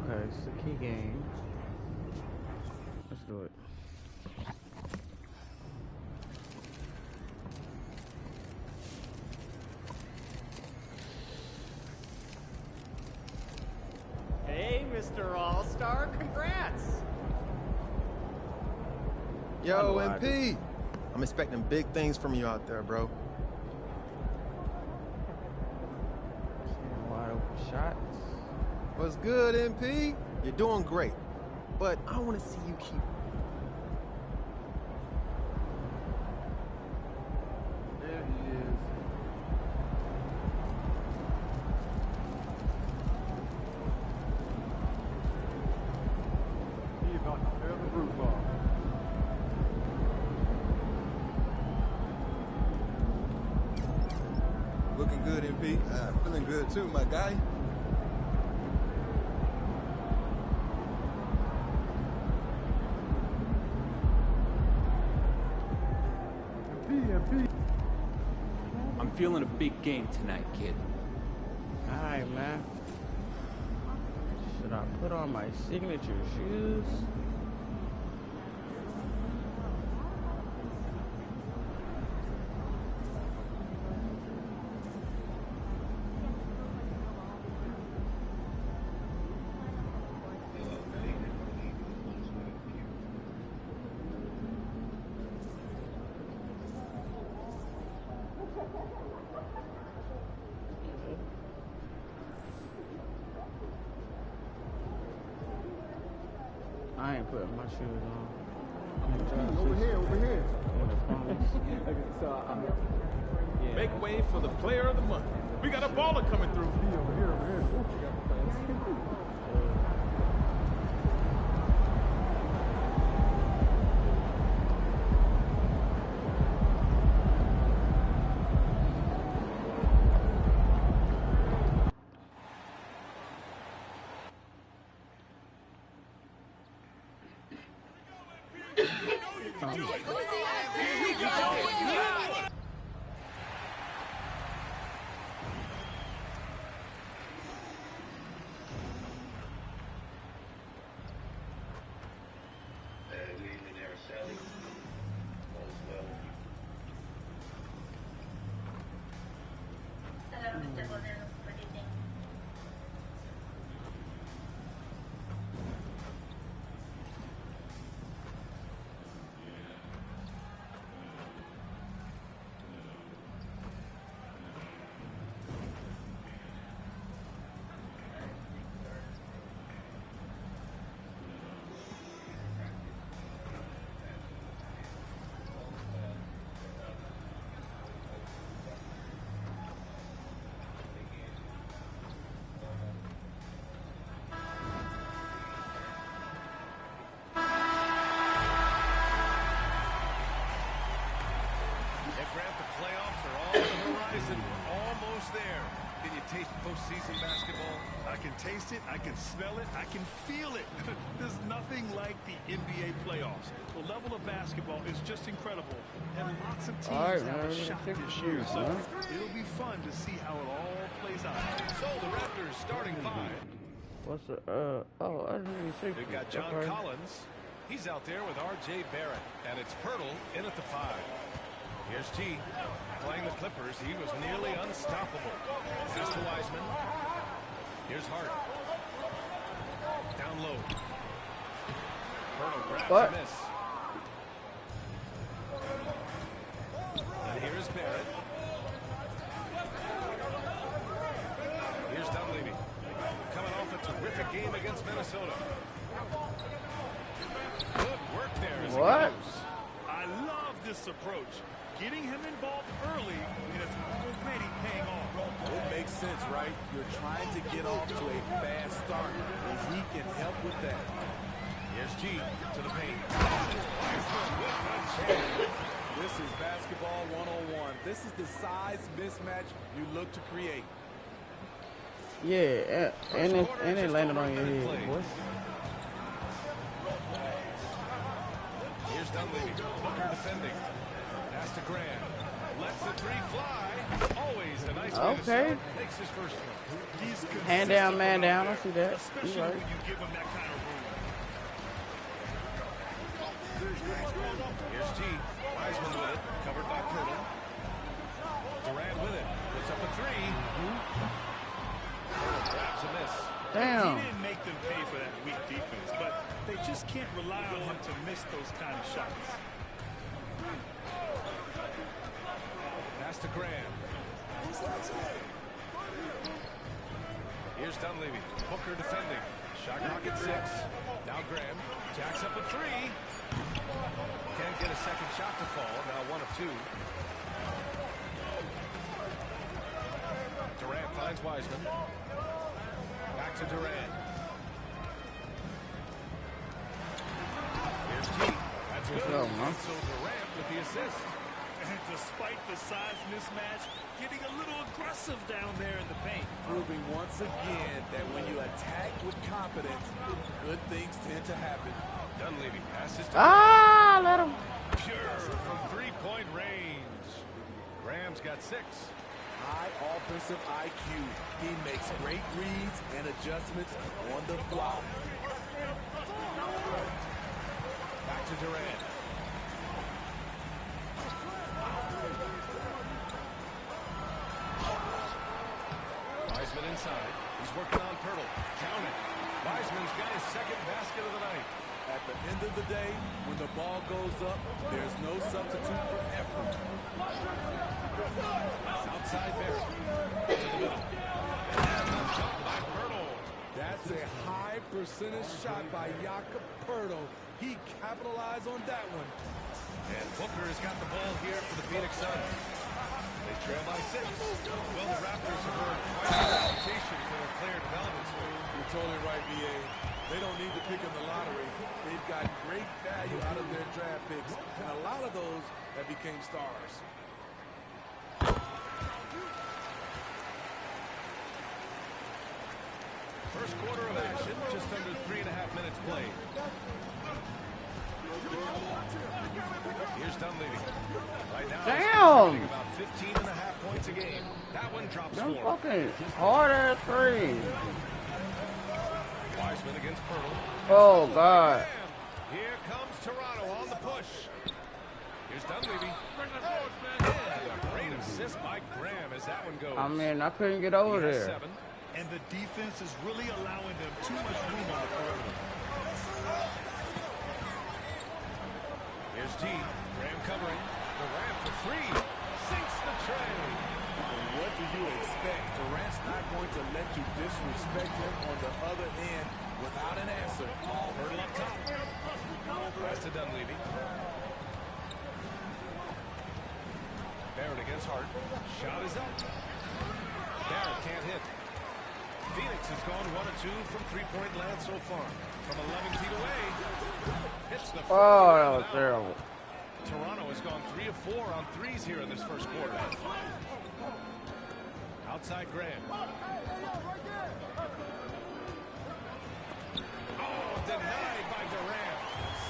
Okay, it's the key game. Let's do it. Hey, Mr. All-Star, congrats! Yo, MP! I'm expecting big things from you out there, bro. Wide open shots. What's good, MP? You're doing great. But I want to see you keep... There he is. He about to tear the roof off. Looking good, MP. Feeling good too, my guy. MP. I'm feeling a big game tonight, kid. Alright, man. Should I put on my signature shoes? I ain't putting my shoes on. Over here. Yeah. Make way for the player of the month. We got a baller coming through. Over here. Taste postseason basketball? I can taste it, I can smell it, I can feel it. There's nothing like the NBA playoffs. The level of basketball is just incredible, and lots of teams have a shot this year, so it'll be fun to see how it all plays out. So the Raptors starting five. What's the, I didn't even see. We've got John Collins. He's out there with R.J. Barrett, and it's Pirtle in at the 5. Here's G. Playing the Clippers, he was nearly unstoppable. Pass to Wiseman. Here's Hart. Down low. Pirtle grabs a miss. And here's Barrett. Here's Dunleavy. Coming off a terrific game against Minnesota. Good work there as he goes. I love this approach. Getting him involved early, and it's already paying off. It makes sense, right? You're trying to get off to a fast start, and he can help with that. Here's G to the paint. This is basketball 101. This is the size mismatch you look to create. Yeah, and it landed on your head, boy. Here's Dunleavy. Booker defending. Pass to Graham. Lets the three fly. Always a nice way to Okay. start. Makes his first one. He's Hand down, consistent man out down. I there, see that. especially You right. when you give him that kind of room. Here's T. Wiseman with it. Covered by Pirtle. Durant with it. Puts up a three. Grabs a miss. Damn. He didn't make them pay for that weak defense, but they just can't rely on him to miss those kind of shots. Pass to Graham. Here's Dunleavy. Booker defending. Shot clock at 6. Now Graham jacks up a three. Can't get a second shot to fall. Now 1 of 2. Durant finds Wiseman. Back to Durant. Here's T. That's good. go, man. So Durant with the assist. And despite the size mismatch, getting a little aggressive down there in the paint. Proving once again that when you attack with confidence, good things tend to happen. Dunleavy passes to Ah, let him. Pure from three-point range. Graham's got 6. High offensive IQ. He makes great reads and adjustments on the fly. Back to Durant. Wiseman inside. He's working on Pirtle. Count it. Wiseman's got his second basket of the night. At the end of the day, when the ball goes up, there's no substitute for effort. Outside Barrett. To the middle. And the shot by Pirtle. That's a high percentage shot by Jakob Pirtle. He capitalized on that one. And Booker has got the ball here for the Phoenix Suns. They trail by 6. Well, the Raptors have earned quite a reputation for their player development swing. You're totally right, B.A. They don't need to pick in the lottery. They've got great value out of their draft picks, and a lot of those have became stars. First quarter of action, just under 3.5 minutes played. Here's Dunleavy. Right now, Damn. he's about 15.5 points a game. That one drops Them 4. fucking harder three. Wiseman against Pirtle. Oh, God. Here comes Toronto on the push. Here's Dunleavy. And a great assist by Graham as that one goes. I mean, I couldn't get over He has there. 7. And the defense is really allowing them too much room on the perimeter. Here's G. Graham covering. Durant for 3. Sinks the tray. What do you expect? Durant's not going to let you disrespect him on the other end without an answer. Pirtle up top. Pass to Dunleavy. Barrett against Hart. Shot is up. Barrett can't hit. Phoenix has gone 1 of 2 from three-point land so far. From 11 feet away. Hits the front. Oh, that was terrible. Toronto has gone 3 of 4 on threes here in this first quarter. Outside Graham. Oh, denied by Durant.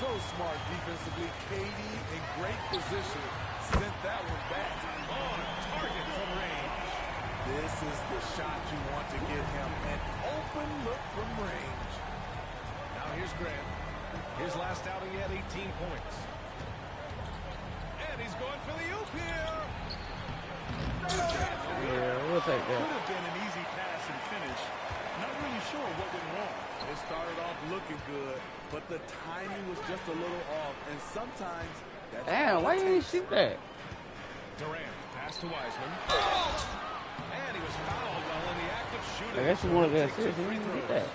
So smart defensively. KD in great position. Sent that one back. On target from range. This is the shot you want to get him. An open look from range. Now here's Graham. His last outing, he had 18 points. And he's going for the oop here. Yeah, we'll take Could that. have been an easy pass and finish. Not really sure what went wrong. It started off looking good, but the timing was just a little off. And sometimes that's Damn, all why it you ain't takes. shoot that? Durant, pass to Wiseman. And he was fouled while in the act of shooting. I guess you wanted that Takes assist. two You free didn't get throws. that.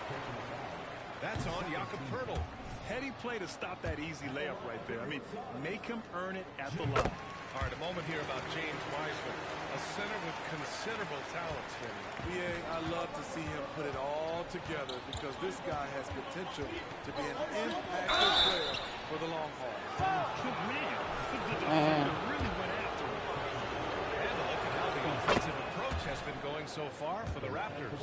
That's on Jakob Pirtle. Heady play to stop that easy layup right there. I mean, make him earn it at the line. All right, a moment here about James Wiseman, a center with considerable talent. BA, I love to see him put it all together because this guy has potential to be an impactful player for the long haul. Good man. The defender really went after him. And a look at how the offensive approach has been going so far for the Raptors.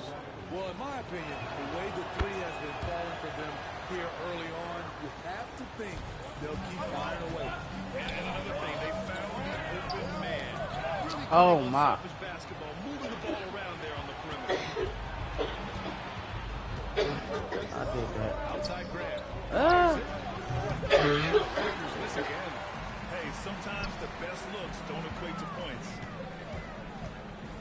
Well, in my opinion, the way the three has been falling for them here early on, you have to think they'll keep firing away. And another thing, they found the open man. Really Oh my. Basketball, moving the ball around there on the perimeter. I did that. Outside grab. Miss again. Hey, sometimes the best looks don't equate to points.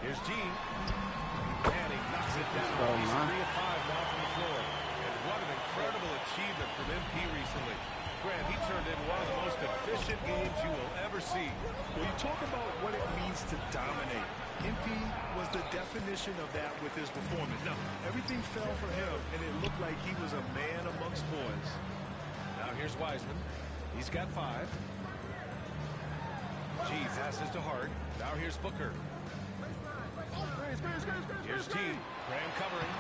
Here's G. And he knocks it down. He's 3 of 5 now from the floor. And what an incredible achievement from MP recently. Grant, he turned in one of the most efficient games you will ever see. Well, you talk about what it means to dominate. MP was the definition of that with his performance. Now, everything fell for him, and it looked like he was a man amongst boys. Now here's Wiseman. He's got 5. G passes to Hart. Now here's Booker. Here's G. Graham covering.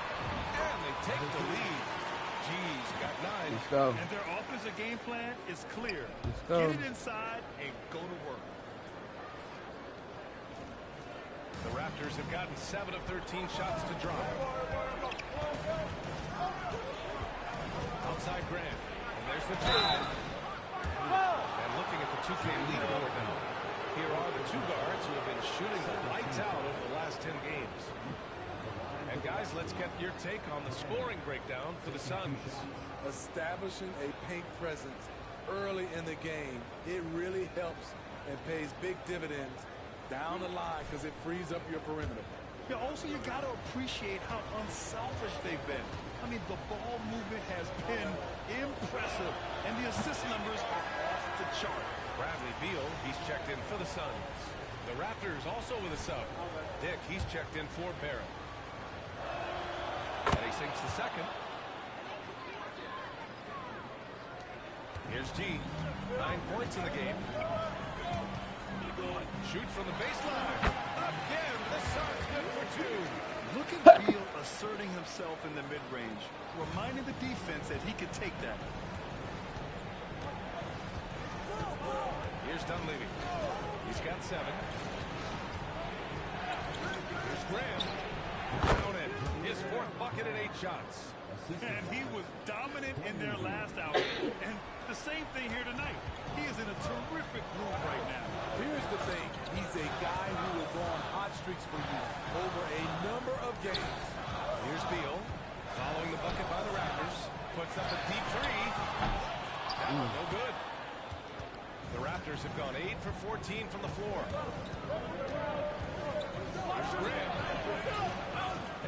And they take the lead. G's got 9. Let's go. And their offensive game plan is clear. Let's go. Get it inside and go to work. The Raptors have gotten 7 of 13 shots to drive. Outside Grant. And there's the drive. And looking at the 2K leaderboard now. Here are the 2 guards who have been shooting the lights out over the last 10 games. And guys, let's get your take on the scoring breakdown for the Suns. Establishing a paint presence early in the game, it really helps and pays big dividends down the line because it frees up your perimeter. Yeah, also, you got to appreciate how unselfish they've been. I mean, the ball movement has been impressive, and the assist numbers are off the chart. Bradley Beal, he's checked in for the Suns. The Raptors also with a sub. Dick, he's checked in for Barrett. And he sinks the second. Here's G. 9 points in the game. Shoots from the baseline. Again, the Suns good for 2. Look at Beal asserting himself in the mid-range, reminding the defense that he could take that. Here's Dunleavy. He's got 7. Here's Graham. Down in. His 4th bucket and 8 shots. And he was dominant in their last outing. And the same thing here tonight. He is in a terrific groove right now. Here's the thing. He's a guy who will go on hot streaks for you over a number of games. Here's Beal. Following the bucket by the Raptors. Puts up a deep 3. That one no good. The Raptors have gone 8 for 14 from the floor. Here's Graham.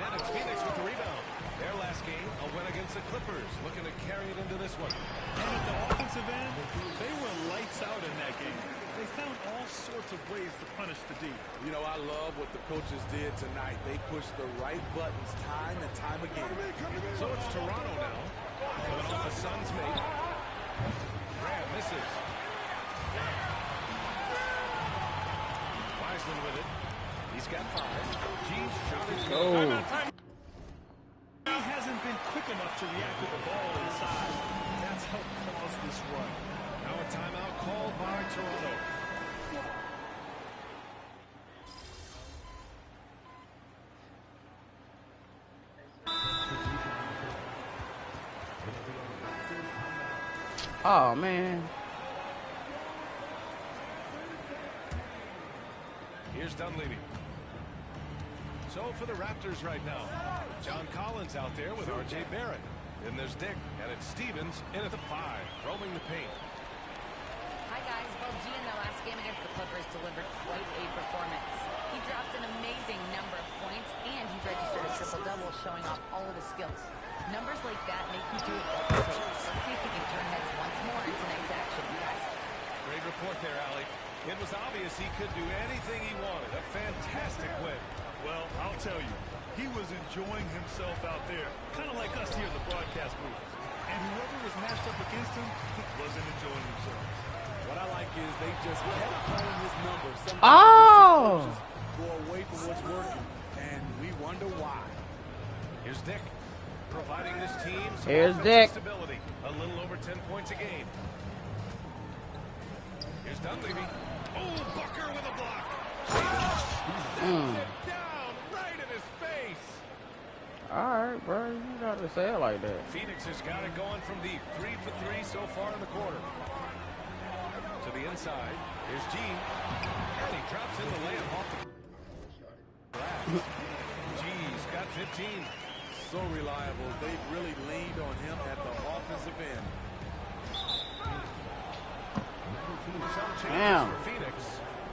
And it's Phoenix with the rebound. Their last game, a win against the Clippers, looking to carry it into this one. And at the offensive end, they were lights out in that game. They found all sorts of ways to punish the D. You know, I love what the coaches did tonight. They pushed the right buttons time and time again. So it's Toronto now, coming off the Suns' make. Graham misses. Wiseman with it. He's got 5. G's shot is good. He hasn't been quick enough to react to the ball inside. That's helped cause this run. Now a timeout called by Toronto. Oh man. Here's Dunleavy. So for the Raptors right now, John Collins out there with R.J. Barrett. Then there's Dick, and it's Stevens in at the 5, roaming the paint. Hi guys, well G in the last game against the Clippers delivered quite a performance. He dropped an amazing number of points, and he registered a triple-double showing off all of his skills. Numbers like that make you do it all the same. Let's see if he can turn heads once more in tonight's action, you guys. Great report there, Allie. It was obvious he could do anything he wanted. A fantastic win. Well, I'll tell you, he was enjoying himself out there, kind of like us here in the broadcast booth. And whoever was matched up against him wasn't enjoying himself. What I like is they just kept calling his number. Sometimes Oh! go away from what's working, and we wonder why. Here's Dick, providing this team some Here's offensive Dick. stability. A little over 10 points a game. Here's Dunleavy. Oh, Booker with a block. It down right in his face. Alright, bro. You gotta say it like that. Phoenix has got it going from deep. 3 for 3 so far in the quarter. To the inside. Here's G. And he drops in the layup off the... G's got 15. So reliable. They've really leaned on him at the offensive end. Some changes Damn. for Phoenix.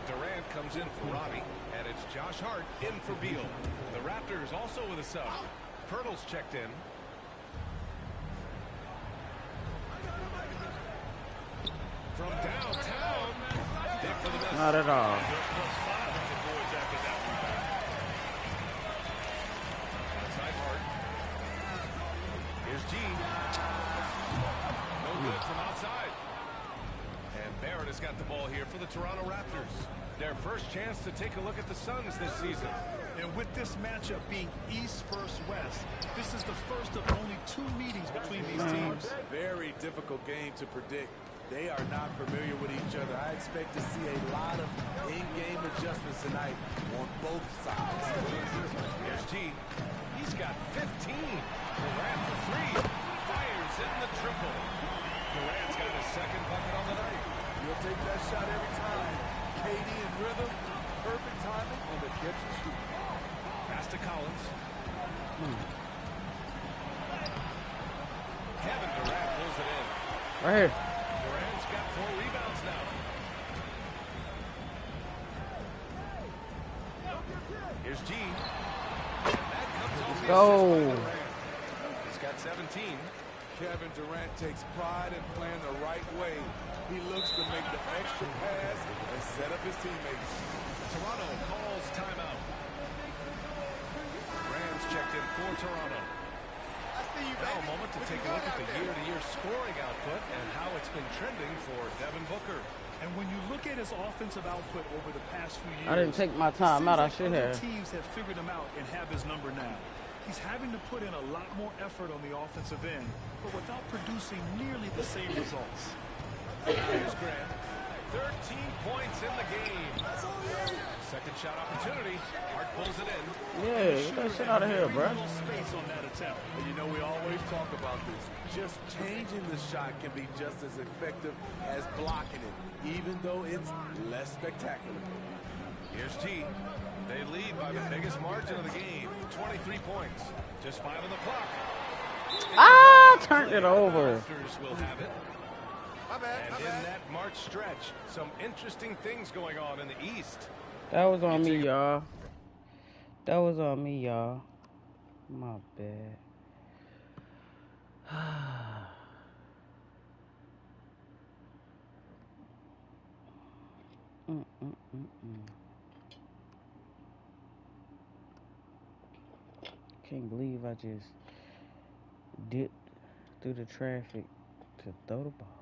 Durant comes in for Robbie, and it's Josh Hart in for Beal. The Raptors also with a sub. Pirtle's checked in. From downtown, Dick for the miss. Not at all. +5 on the boards after that rebound. Outside Hart. Here's G. No good from outside. And Barrett has got the ball here for the Toronto Raptors. Their first chance to take a look at the Suns this season. And with this matchup being East versus West, this is the first of only 2 meetings between these teams. Very difficult game to predict. They are not familiar with each other. I expect to see a lot of in-game adjustments tonight on both sides. Here's G. He's got 15. Durant for 3. Fires in the triple. Durant's got his second bucket on the night. You'll take that shot every time. KD in rhythm, perfect timing on the catch and shoot. Pass to Collins. Kevin Durant pulls it in. Right here. Durant's got 4 rebounds now. Here's G. And that comes off the Go. assist by Durant. He's got 17. Kevin Durant takes pride in playing the right way. He looks to make the extra pass and set up his teammates. Toronto calls timeout. Rams checked in for Toronto. Now a moment to take a look at the year-to-year scoring output and how it's been trending for Devin Booker. And when you look at his offensive output over the past few years, I didn't take my time out. I should other have. teams have figured him out and have his number now. He's having to put in a lot more effort on the offensive end, but without producing nearly the same results. Here's Grant. 13 points in the game. Second shot opportunity. Hart pulls it in. Yeah, get that shit out of here, bro. Space on that attempt. And you know, we always talk about this. Just changing the shot can be just as effective as blocking it, even though it's less spectacular. Here's G. They lead by the biggest margin of the game, 23 points. Just 5 on the clock. Ah, turned it over. Raptors will have it. And in that March stretch, some interesting things going on in the East. That was on me, y'all. That was on me, y'all. My bad. Can't believe I just dipped through the traffic to throw the ball away.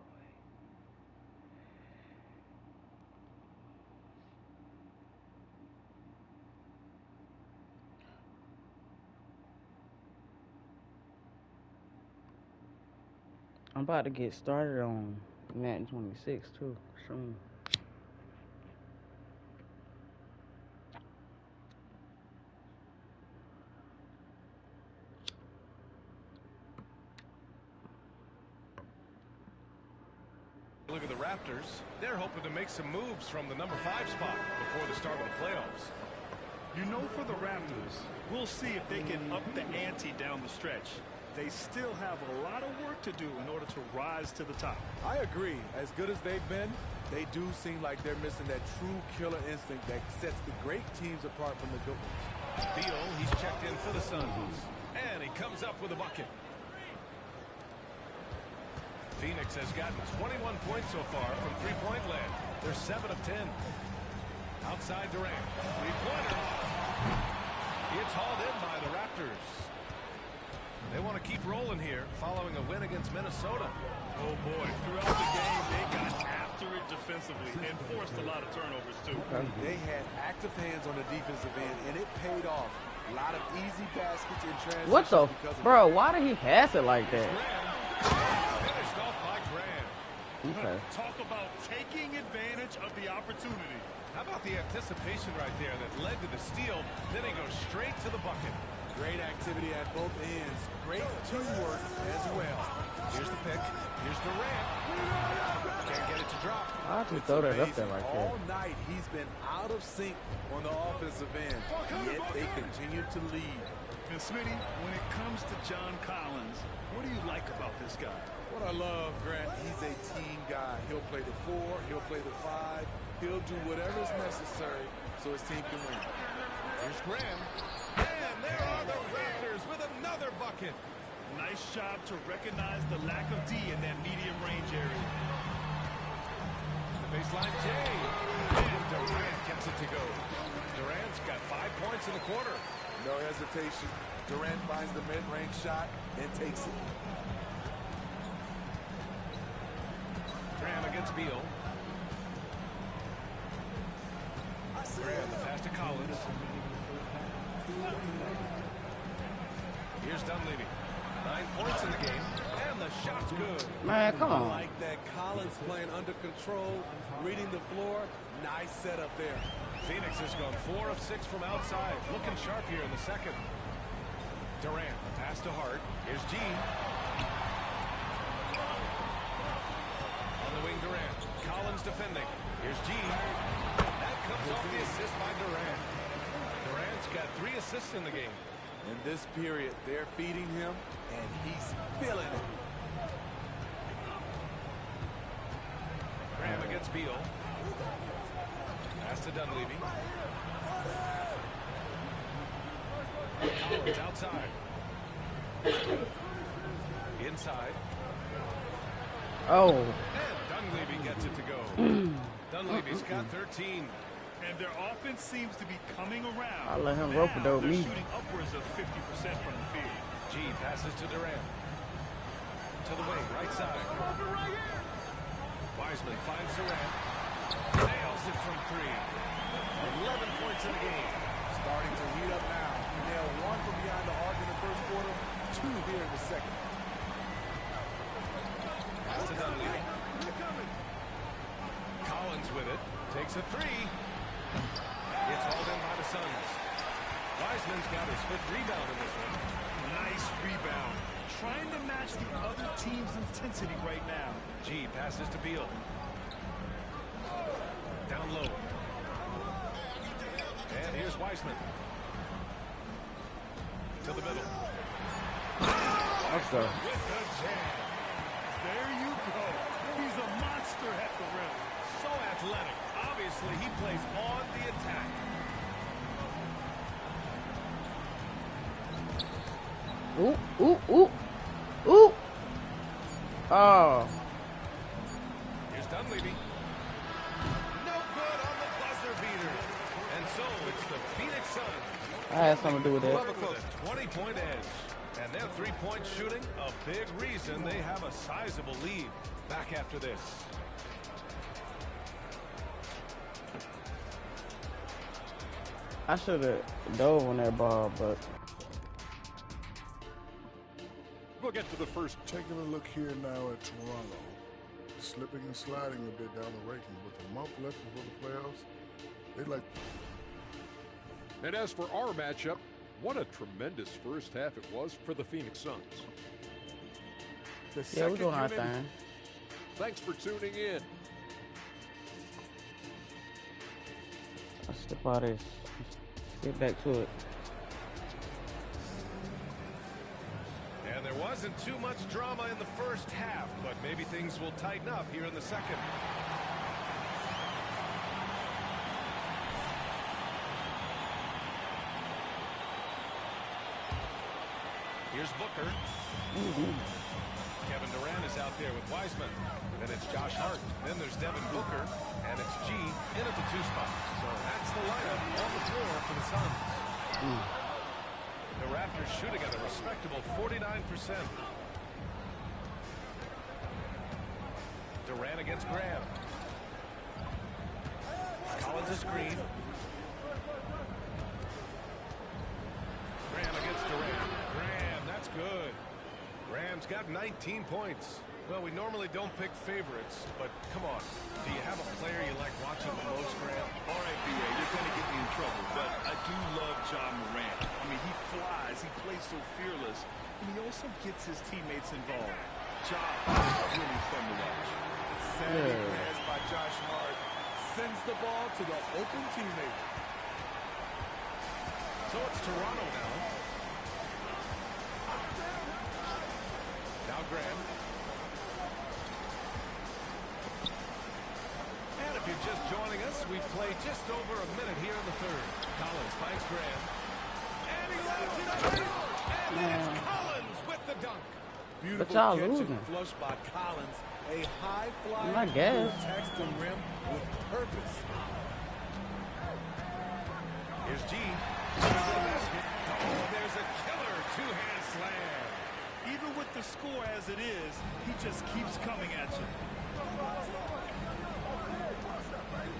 I'm about to get started on Madden 26 too soon. Look at the Raptors. They're hoping to make some moves from the number 5 spot before the start of the playoffs. You know, for the Raptors, we'll see if they can up the ante down the stretch. They still have a lot of work to do in order to rise to the top. I agree. As good as they've been, they do seem like they're missing that true killer instinct that sets the great teams apart from the good ones. Beal, he's checked in for the Suns. And he comes up with a bucket. Phoenix has gotten 21 points so far from three-point land. They're 7 of 10. Outside Durant. Three-pointer. It's hauled in by the Raptors. They want to keep rolling here following a win against Minnesota. Oh, boy. Throughout the game, they got after it defensively and forced a lot of turnovers, too. They had active hands on the defensive end, and it paid off. A lot of easy baskets in transition. What the? Bro, why did he pass it like that? Finished off by Graham. Okay. Talk about taking advantage of the opportunity. How about the anticipation right there that led to the steal? Then he goes straight to the bucket. Great activity at both ends. Great teamwork as well. Here's the pick. Here's Durant. Can't get it to drop. I just throw that up there like that. All night he's been out of sync on the offensive end, yet they continue to lead. And Smitty, when it comes to John Collins, what do you like about this guy? What I love, Grant, he's a team guy. He'll play the 4, he'll play the 5, he'll do whatever is necessary so his team can win. Here's Graham. And there are the Raptors with another bucket. Nice job to recognize the lack of D in that medium range area. The baseline J. And Durant gets it to go. Durant's got 5 points in the quarter. No hesitation. Durant finds the mid-range shot and takes it. Graham against Beal. Graham, the pass to Collins. Here's Dunleavy. 9 points in the game, and the shot's good. Man, come on. I like that. Collins playing under control, reading the floor. Nice setup there. Phoenix has gone 4 of 6 from outside. Looking sharp here in the second. Durant, the pass to Hart. Here's G. On the wing, Durant. Collins defending. Here's G. That comes off the assist by Durant. Durant's got 3 assists in the game. In this period, they're feeding him, and he's feeling it. Graham against Beal. Pass to Dunleavy. Collins outside. Inside. Oh. And Dunleavy gets it to go. Dunleavy's got 13. And their offense seems to be coming around. I let him rope it over me. Shooting upwards of 50% from the field. G passes to Durant. To the wing, right side. Wiseman finds Durant. Nails it from 3. 11 points in the game. Starting to heat up now. He nailed 1 from behind the arc in the first quarter, 2 here in the second. Pass to Dunleavy. Collins with it. Takes a 3. It's hauled in by the Suns. Wiseman's got his 5th rebound in this one. Nice rebound. Trying to match the other team's intensity right now. G passes to Beal. Down low. And here's Wiseman. To the middle. What's up? With the jam. There you go. He's a monster at the rim. So athletic. Obviously, he plays on the attack. Ooh, ooh, ooh. Ooh. Oh. Here's Dunleavy. No good on the buzzer beater. And so it's the Phoenix Suns. I had something to do with that. With a 20-point edge. And their 3-point shooting, a big reason they have a sizable lead. Back after this. I should have dove on that ball, but We'll get to the first. Taking a look here now at Toronto. Slipping and sliding a bit down the ranking with a month left before the playoffs. They'd like. And as for our matchup, what a tremendous first half it was for the Phoenix Suns. yeah, we're doing our thing. Thanks for tuning in. Let's step out of this. Let's get back to it. And there wasn't too much drama in the first half, but maybe things will tighten up here in the second. Here's Booker. Kevin Durant is out there with Wiseman. Then it's Josh Hart. Then there's Devin Booker. And it's G in at the 2 spot. So that's the lineup on the floor for the Suns. The Raptors shooting at a respectable 49%. Durant against Graham. Collins a screen. Graham against Durant. Graham, that's good. Graham's got 19 points. Well, we normally don't pick favorites, but come on. Do you have a player you like watching the most, Graham? All right, B.A., you're going to get me in trouble, but I do love John Morant. I mean, he flies as he plays so fearless, and he also gets his teammates involved. Job is really fun to watch. Savvy pass by Josh Hart sends the ball to the open teammate. So it's Toronto now. Now Graham. And if you're just joining us, we've played just over a minute here in the third. Collins finds Graham. And he lets it up. And then it's Collins with the dunk. Beautiful y'all catch losing. and flush by Collins. A high fly I guess. attacks the rim with purpose. Here's G. Oh, there's a killer two-hand slam. Even with the score as it is, he just keeps coming at you.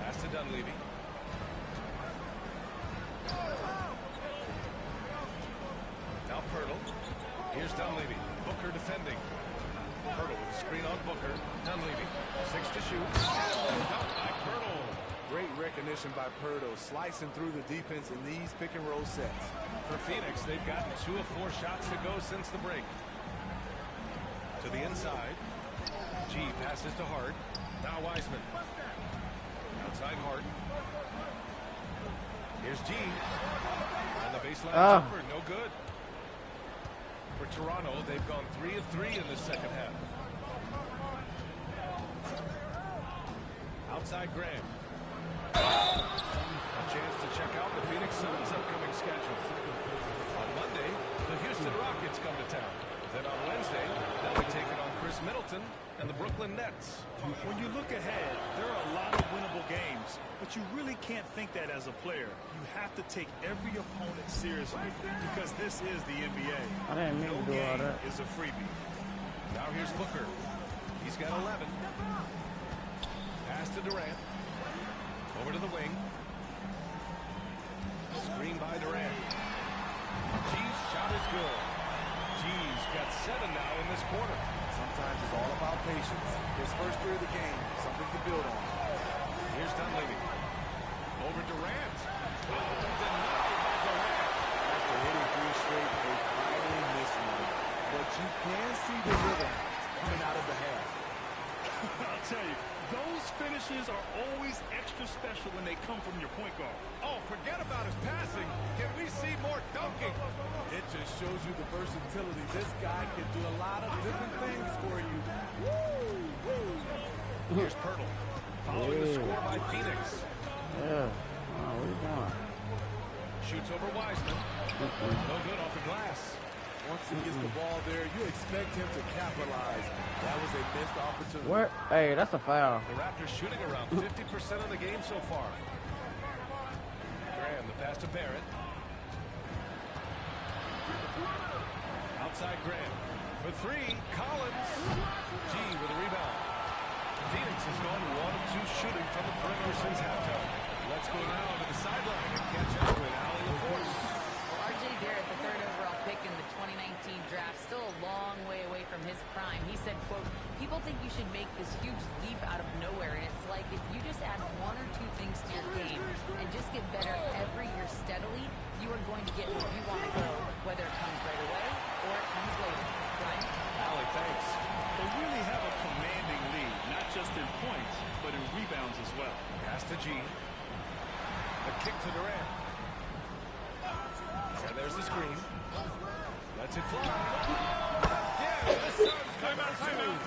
Pass to Dunleavy. Now Pirtle. Here's Dunleavy. Booker defending. Pirtle with a screen on Booker. Dunleavy. 6 to shoot. And dunk by Pirtle. Great recognition by Pirtle, slicing through the defense in these pick-and-roll sets. For Phoenix, they've gotten 2 of 4 shots to go since the break. To the inside. G passes to Hart. Now Wiseman. Outside Hart. Here's G. And the baseline jumper, no good. For Toronto, they've gone 3 of 3 in the second half. Outside Graham. A chance to check out the Phoenix Suns' upcoming schedule. On Monday, the Houston Rockets come to town. Then on Wednesday, they'll be taking on Chris Middleton and the Brooklyn Nets. When you look ahead, there are a lot of winnable games, but you really can't think that as a player. You have to take every opponent seriously because this is the NBA. I didn't mean to do all that. Is a freebie. Now here's Booker. He's got 11. Pass to Durant. Over to the wing. Screen by Durant. G's shot is good. G's got 7 now in this quarter. Sometimes it's all about patience. His first 3 of the game, something to build on. Here's Dunleavy. Over Durant. Oh, denied by Durant. After hitting 3 straight, they finally missed one. But you can see the rhythm coming out of the half. I'll tell you, those finishes are always extra special when they come from your point guard. Oh, forget about his passing. Can we see more dunking? It just shows you the versatility. This guy can do a lot of different things for you. Here's Pirtle. Following the score by Phoenix. Yeah. Oh, what are you doing? Shoots over Wiseman. No good off the glass. Once he gets the ball there, you expect him to capitalize. That was a missed opportunity. Where? Hey, that's a foul. The Raptors shooting around 50% of the game so far. Graham, the pass to Barrett. Outside Graham. For 3, Collins. G with a rebound. Phoenix has gone 1 of 2 shooting from the perimeter since halftime. Let's go now to the sideline and catch up with Allie LaForce. Well, R.J. Barrett, the 3rd overall pick in the 2019 draft, still a long way away from his prime. He said, quote, people think you should make this huge leap out of nowhere, and it's like if you just add 1 or 2 things to your game and just get better every year steadily, you are going to get where you want to go, whether it comes right away or it comes later. Right? Allie, thanks. They really have a commanding lead, not just in points, but in rebounds as well. Pass to G. A kick to Durant. And there's the screen. Lets it fly. Yeah, the Suns come out timeout.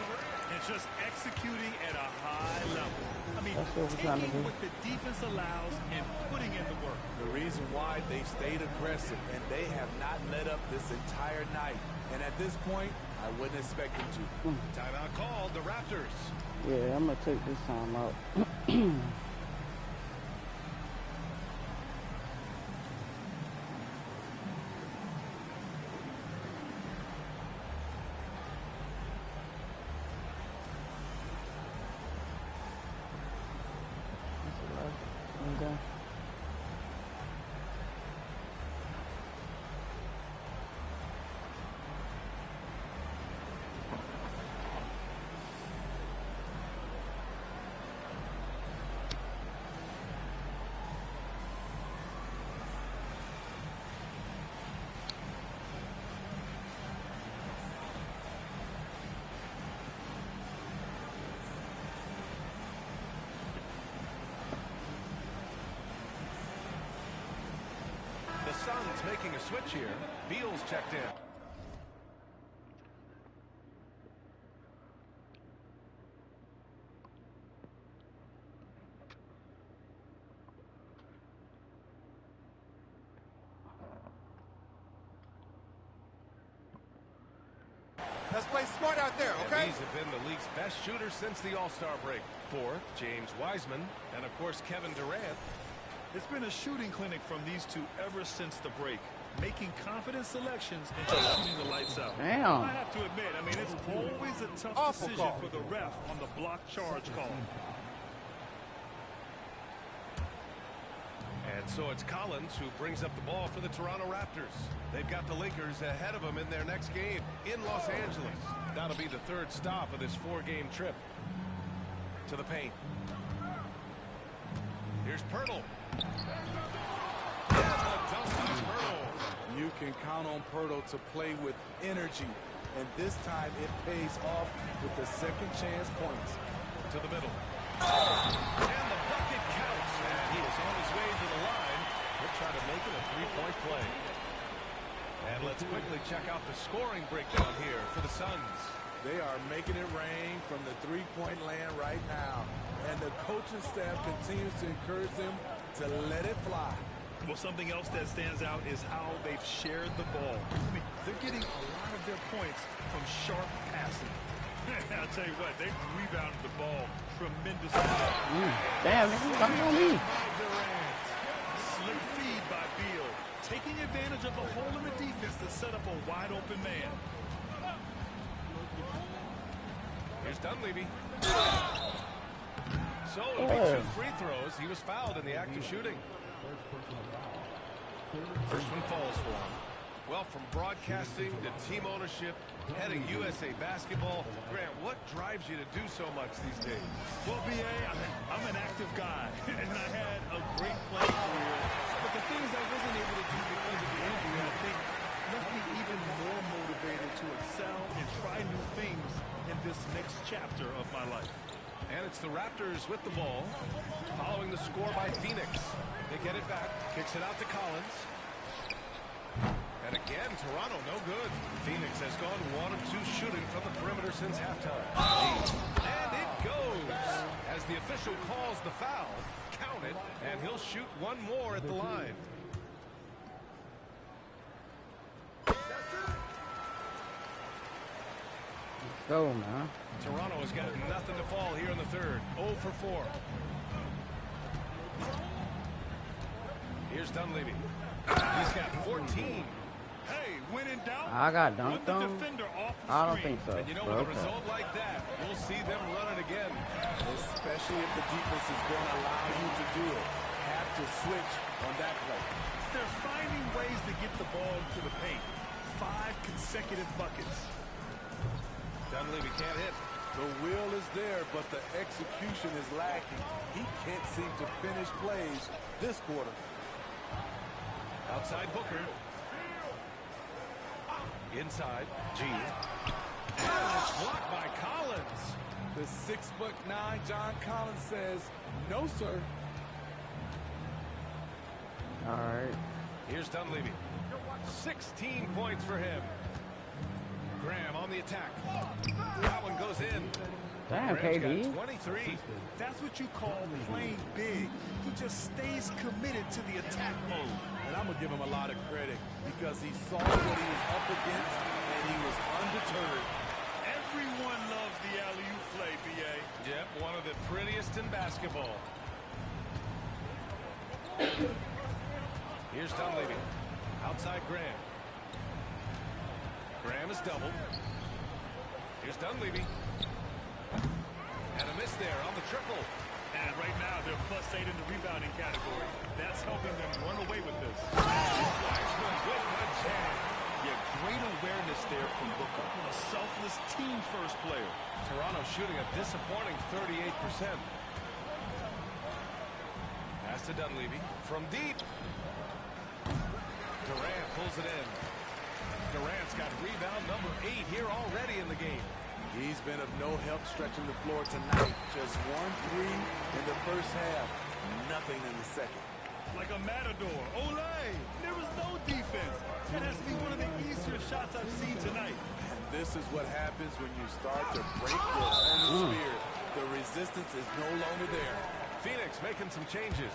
And just executing at a high level. I mean, That's what we're trying to taking do. what the defense allows and putting in the work. The reason why they stayed aggressive, and they have not let up this entire night. And at this point, I wouldn't expect them to. Timeout called, the Raptors. Yeah, I'm gonna take this time out. Okay. Suns making a switch here. Beal's checked in. Let's play smart out there, okay? And these have been the league's best shooters since the All-Star break. For James Wiseman and, of course, Kevin Durant. It's been a shooting clinic from these two ever since the break, making confident selections and just shooting the lights out. Damn. I have to admit, I mean, it's always a tough decision for the ref on the block charge call. And so it's Collins who brings up the ball for the Toronto Raptors. They've got the Lakers ahead of them in their next game in Los Angeles. That'll be the third stop of this 4-game trip. To the paint. Here's Pirtle. You can count on Pirtle to play with energy, and this time it pays off with the second chance points. To the middle. And the bucket counts. And he is on his way to the line. He'll try to make it a 3-point play. And let's quickly check out the scoring breakdown here for the Suns. They are making it rain from the three-point land right now. And the coaching staff continues to encourage them to let it fly. Well, something else that stands out is how they've shared the ball. I mean, they're getting a lot of their points from sharp passing. I'll tell you what, they've rebounded the ball tremendously. Damn, nigga, coming on me. Slick feed by Beal, taking advantage of the hole in the defense to set up a wide-open man. Here's Dunleavy. So it'll be 2 free throws. He was fouled in the act of shooting. First one falls for him. Well, from broadcasting to team ownership, heading USA basketball, Grant, what drives you to do so much these days? Well, B.A., I'm an active guy, and I had a great playing career. But the things I wasn't able to do because of the injury, I think, left me even more motivated to excel and try new things in this next chapter of my life. And it's the Raptors with the ball, following the score by Phoenix. They get it back, kicks it out to Collins. And again, Toronto no good. Phoenix has gone 1 of 2 shooting from the perimeter since halftime. And it goes. As the official calls the foul, count it, and he'll shoot 1 more at the line. Go, man. Toronto has got nothing to fall here in the third. 0 for 4. Here's Dunleavy. He's got 14. Hey, when in doubt, I got dunked put the on. defender off the I don't screen. think so. And you know, with a result like that, we'll see them run it again. Especially if the defense is going to allow you to do it. Have to switch on that play. They're finding ways to get the ball to the paint. 5 consecutive buckets. Dunleavy can't hit. The will is there, but the execution is lacking. He can't seem to finish plays this quarter. Outside Booker. Inside, G. And it's blocked by Collins. The 6'9" John Collins says, no, sir. All right. Here's Dunleavy. 16 points for him. Graham on the attack. That one goes in. Damn, Graham's KD. got 23. That's what you call playing big. He just stays committed to the attack mode. And I'm going to give him a lot of credit because he saw what he was up against and he was undeterred. Everyone loves the alley-oop play, B.A. Yep, one of the prettiest in basketball. Here's Dunleavy. Outside Graham. Graham is doubled. Here's Dunleavy. And a miss there on the triple. And right now, they're +8 in the rebounding category. That's helping them run away with this. Wiseman with a jam. Yeah, great awareness there from Booker. A selfless team-first player. Toronto shooting a disappointing 38%. Pass to Dunleavy from deep. Durant pulls it in. Durant's got rebound number 8 here already in the game. He's been of no help stretching the floor tonight. Just 1 3 in the first half. Nothing in the second. Like a matador. Olay! There was no shots I've seen tonight. And this is what happens when you start to break your opponent's spirit. The resistance is no longer there. Phoenix making some changes.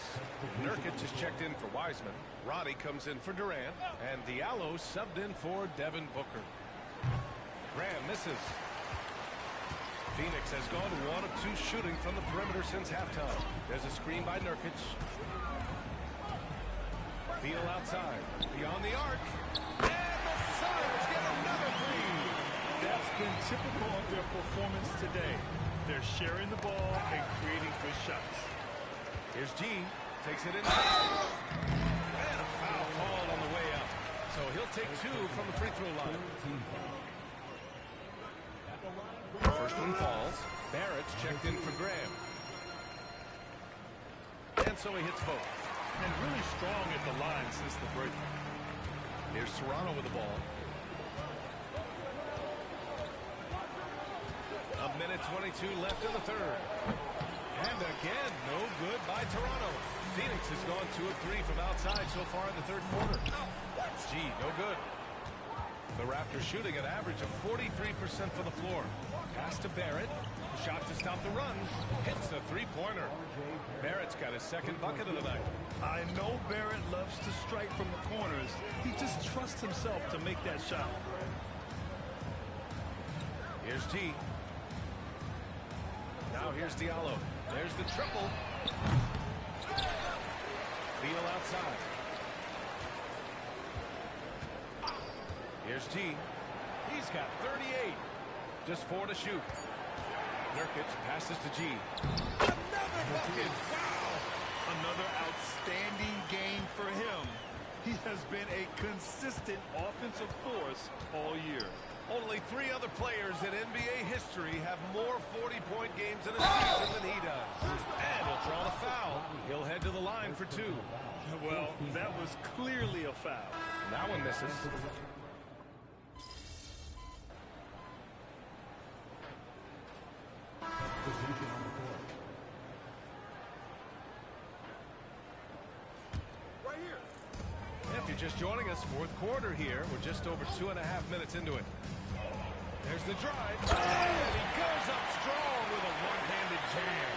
Nurkic is checked in for Wiseman. Roddy comes in for Durant. And Diallo subbed in for Devin Booker. Graham misses. Phoenix has gone 1 of 2 shooting from the perimeter since halftime. There's a screen by Nurkic. Beal outside. Beyond the arc. And the Suns get another three. That's been typical of their performance today. They're sharing the ball and creating good shots. Here's G. Takes it inside. And a foul called on the way up. So he'll take 2 from the free throw line. First one falls. Barrett's checked in for Graham. And so he hits both. And really strong at the line since the break. Here's Toronto with the ball. A minute 22 left in the third. And again, no good by Toronto. Phoenix has gone 2 of 3 from outside so far in the third quarter. G, no good. The Raptors shooting an average of 43% for the floor. Pass to Barrett. Shot to stop the run. Hits the three-pointer. Barrett's got his second bucket of the night. I know Barrett loves to strike from the corners. He just trusts himself to make that shot. Here's G. Now here's Diallo. There's the triple. Beal outside. Here's G. He's got 38. Just 4 to shoot. Nurkic passes to G. Another bucket. Wow. Another outstanding game for him. He has been a consistent offensive force all year. Only 3 other players in NBA history have more 40-point games in a season than he does. And he'll draw the foul. He'll head to the line for 2. Well, that was clearly a foul. And that one misses. Right here. If you're just joining us, fourth quarter here. We're just over 2.5 minutes into it. There's the drive. And he goes up strong with a one-handed jam.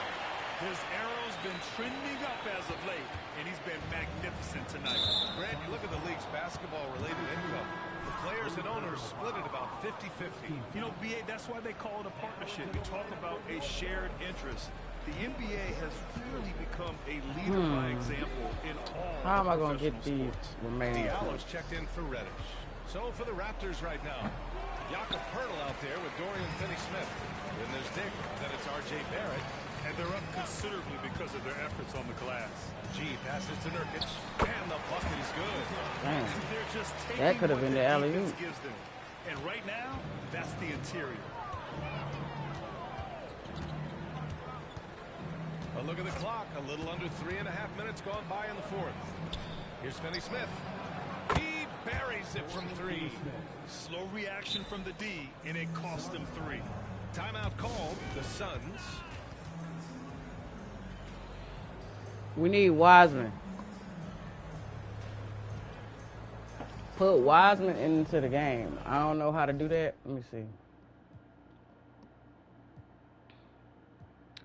His arrow's been trending up as of late, and he's been magnificent tonight. Grant, you look at the league's basketball-related income. The players and owners split it about 50-50. You know, BA, that's why they call it a partnership. You talk about a shared interest. The NBA has really become a leader by example in all. How am I going to get these remaining? Diallo's checked in for Reddish. So for the Raptors right now, Jakob Poeltl out there with Dorian Finney-Smith. Then there's Dick. Then it's R.J. Barrett. And they're up considerably because of their efforts on the glass. G passes to Nurkic. And the bucket is good. They're just taking That could have been the alley-oop. gives them. And right now, that's the interior. A look at the clock. A little under 3.5 minutes gone by in the fourth. Here's Finney-Smith. He buries it from 3. Slow reaction from the D, and it cost them 3. Timeout called. The Suns. We need Wiseman. Put Wiseman into the game. I don't know how to do that. Let me see.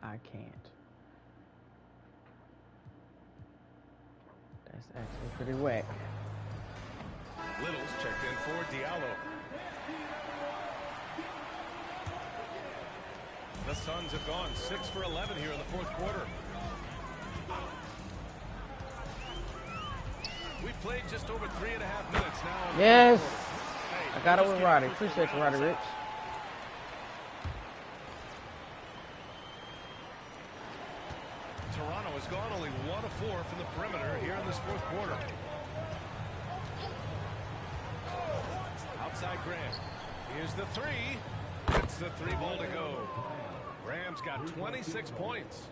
I can't. That's actually pretty whack. Little's checked in for Diallo. The Suns have gone 6 for 11 here in the fourth quarter. We've played just over 3.5 minutes now. Yes. I got it with Roddy. Appreciate you, Roddy Rich. Toronto has gone only 1 of 4 from the perimeter here in this fourth quarter. Outside Graham. Here's the 3. It's the 3-ball to go. Graham's got 26 points.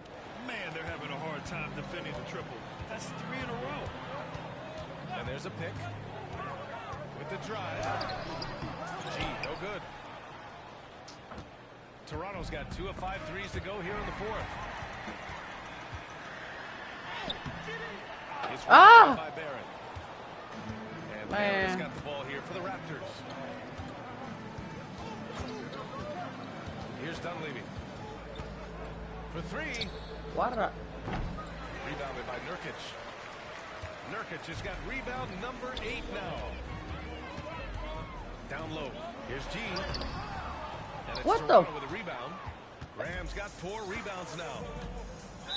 Man, they're having a hard time defending the triple. That's 3 in a row. And there's a pick. With the drive. G, no good. Toronto's got 2 of 5 threes to go here in the fourth. It's by Barrett. And Barrett's got the ball here for the Raptors. Here's Dunleavy. For three. Why did I? Rebounded by Nurkic. Nurkic has got rebound number 8 now. Down low. Here's G. And it's What Toronto the? with a rebound. Graham's got 4 rebounds now.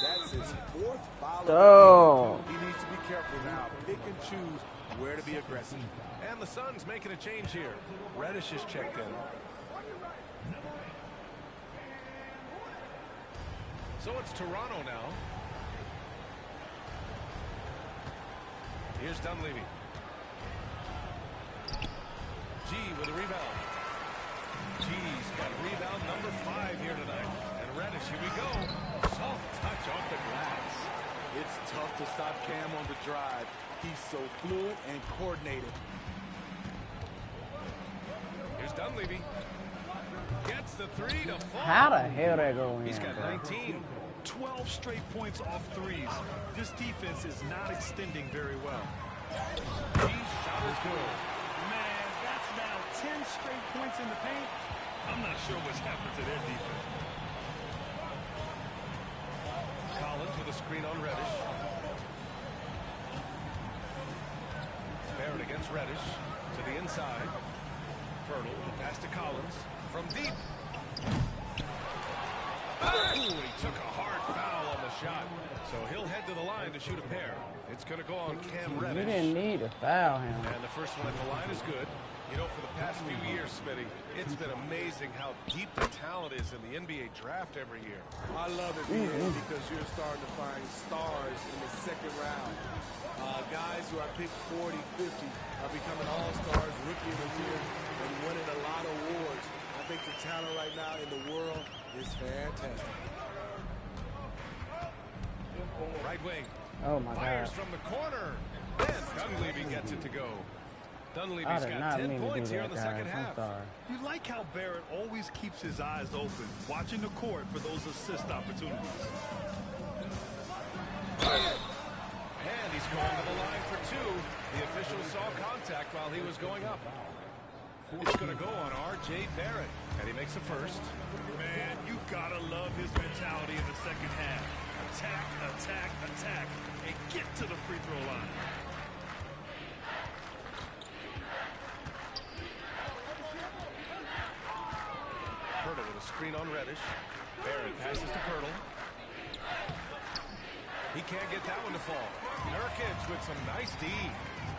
That's his 4th foul. Oh. He needs to be careful now. Pick and choose where to be aggressive. And the Suns making a change here. Reddish is checked in. So it's Toronto now. Here's Dunleavy. G with a rebound. G's got rebound number 5 here tonight. And Reddish, here we go. Soft touch off the glass. It's tough to stop Cam on the drive. He's so fluid and coordinated. Here's Dunleavy. Gets the 3 to fall. How the hell that go in? He's got 19. 12 straight points off threes. This defense is not extending very well. His shot is good. Man, that's now 10 straight points in the paint. I'm not sure what's happened to their defense. Collins with a screen on Reddish. Barrett against Reddish. To the inside. Fertile. Pass to Collins. From deep. Ooh, he took a hard foul on the shot. So he'll head to the line to shoot a pair. It's going to go on Cam Reddish. You didn't need to foul him. And the first one at the line is good. You know, for the past few years, Smitty, it's been amazing how deep the talent is in the NBA draft every year. I love it, because you're starting to find stars in the second round. Guys who are picked 40, 50 are becoming all-stars, rookie of the year, and winning a lot of awards. I think the talent right now in the world is fantastic. Right wing. Oh my Fires God. from the corner. Then Dunleavy gets it to go. Dunleavy's I did got not 10 mean to do points here that, in the guys. second I'm half. sorry. You like how Barrett always keeps his eyes open, watching the court for those assist opportunities. And he's going to the line for 2. The official saw contact while he was going up. It's going to go on R.J. Barrett. And he makes the first. Man, you gotta love his mentality in the second half. Attack, attack, attack, and get to the free throw line. Pirtle with a screen on Reddish. Barrett passes to Pirtle. He can't get that one to fall. Nurkic with some nice D.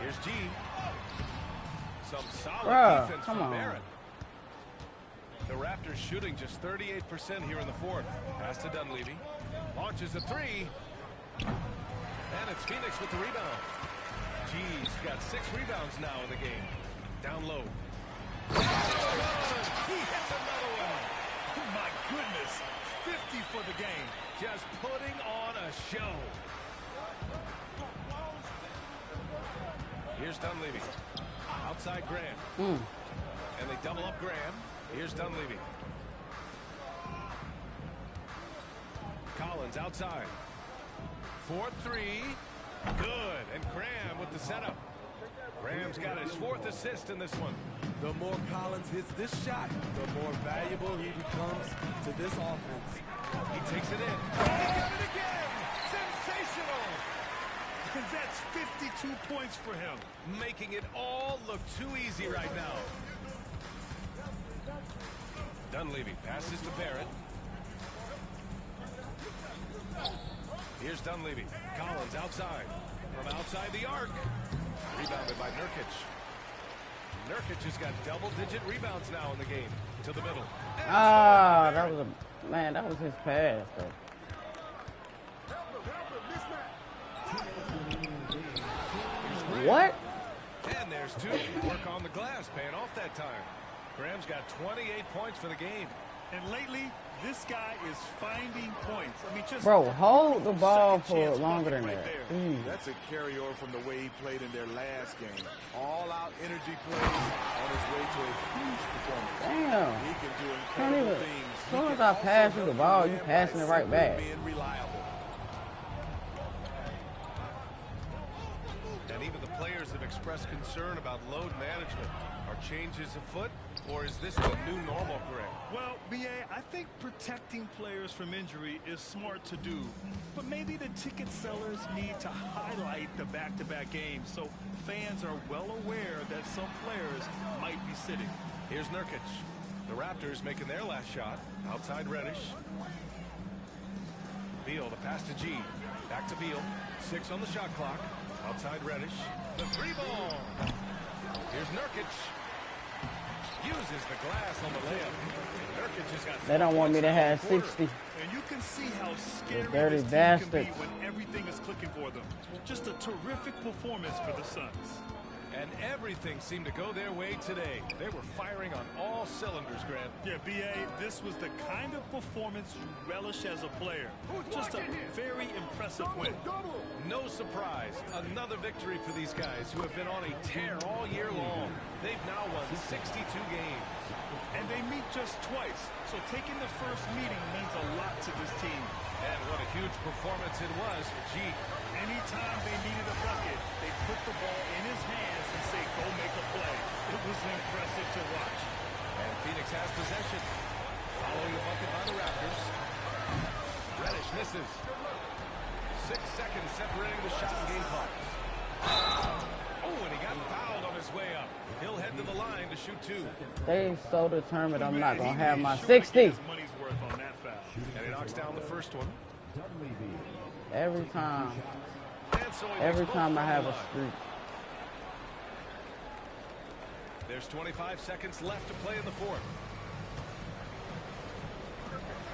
Here's G. Some solid defense from Barrett. The Raptors shooting just 38% here in the fourth. Pass to Dunleavy. Launches a 3. And it's Phoenix with the rebound. G's got 6 rebounds now in the game. Down low. He hits another one. Oh my goodness. 50 for the game. Just putting on a show. Here's Dunleavy. Outside Graham. And they double up Graham. Here's Dunleavy. Collins outside. 4-3. Good. And Graham with the setup. Graham's got his 4th assist in this one. The more Collins hits this shot, the more valuable he becomes to this offense. He takes it in. He got it again. Sensational. That's 52 points for him. Making it all look too easy right now. Dunleavy passes to Barrett. Here's Dunleavy. Collins outside. From outside the arc. Rebounded by Nurkic. Nurkic has got double-digit rebounds now in the game. To the middle. Ah, that was a man. That was his pass. Though. What? And there's 2. Work on the glass, paying off that time. Graham's got 28 points for the game. And lately, this guy is finding points. I mean, just Bro, hold the ball for longer than that. That's a carryover from the way he played in their last game. All-out energy plays on his way to a huge performance. Damn. He can do incredible things. As soon as I pass you the ball, you passing it right back. Being reliable. And even the players have expressed expressed concern about load management. Are changes afoot, or is this the new normal, Greg? Well, B.A., I think protecting players from injury is smart to do, but maybe the ticket sellers need to highlight the back-to-back games so fans are well aware that some players might be sitting. Here's Nurkic. The Raptors making their last shot. Outside Reddish. Beal, the pass to G. Back to Beal. 6 on the shot clock. Outside Reddish. The 3-ball. Here's Nurkic. Uses the glass on the layup. Nurkic has got. They don't want me to have 60. And you can see how scary dirty this team bastards. can be when everything is clicking for them. Just a terrific performance for the Suns. And everything seemed to go their way today. They were firing on all cylinders, Grant. Yeah, B.A., this was the kind of performance you relish as a player. Just a very impressive win. No surprise. Another victory for these guys who have been on a tear all year long. They've now won 62 games. And they meet just twice, so taking the first meeting means a lot to this team. And what a huge performance it was for G. Anytime they needed a bucket, they put the ball in his hands and say, go make a play. It was impressive to watch. And Phoenix has possession. Following the bucket by the Raptors. Reddish misses. 6 seconds separating the shot and game clock. Oh, and he got fouled on his way up. He'll head to the line to shoot 2. They so determined I'm not going to have my 60. And he knocks down the first one. Every time I have a streak. There's 25 seconds left to play in the fourth.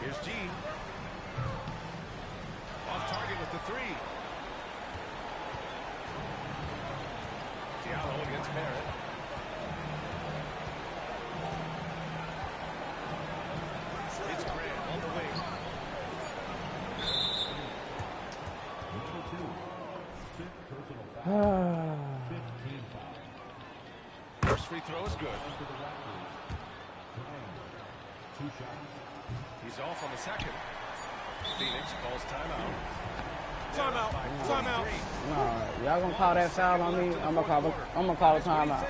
Here's G. Off target with the 3. Diallo against Barrett. It's Grant on the wing. First free throw is good. He's off on the second. Phoenix calls timeout. Timeout. Nah, y'all gonna call that foul on me? I'm gonna call a timeout.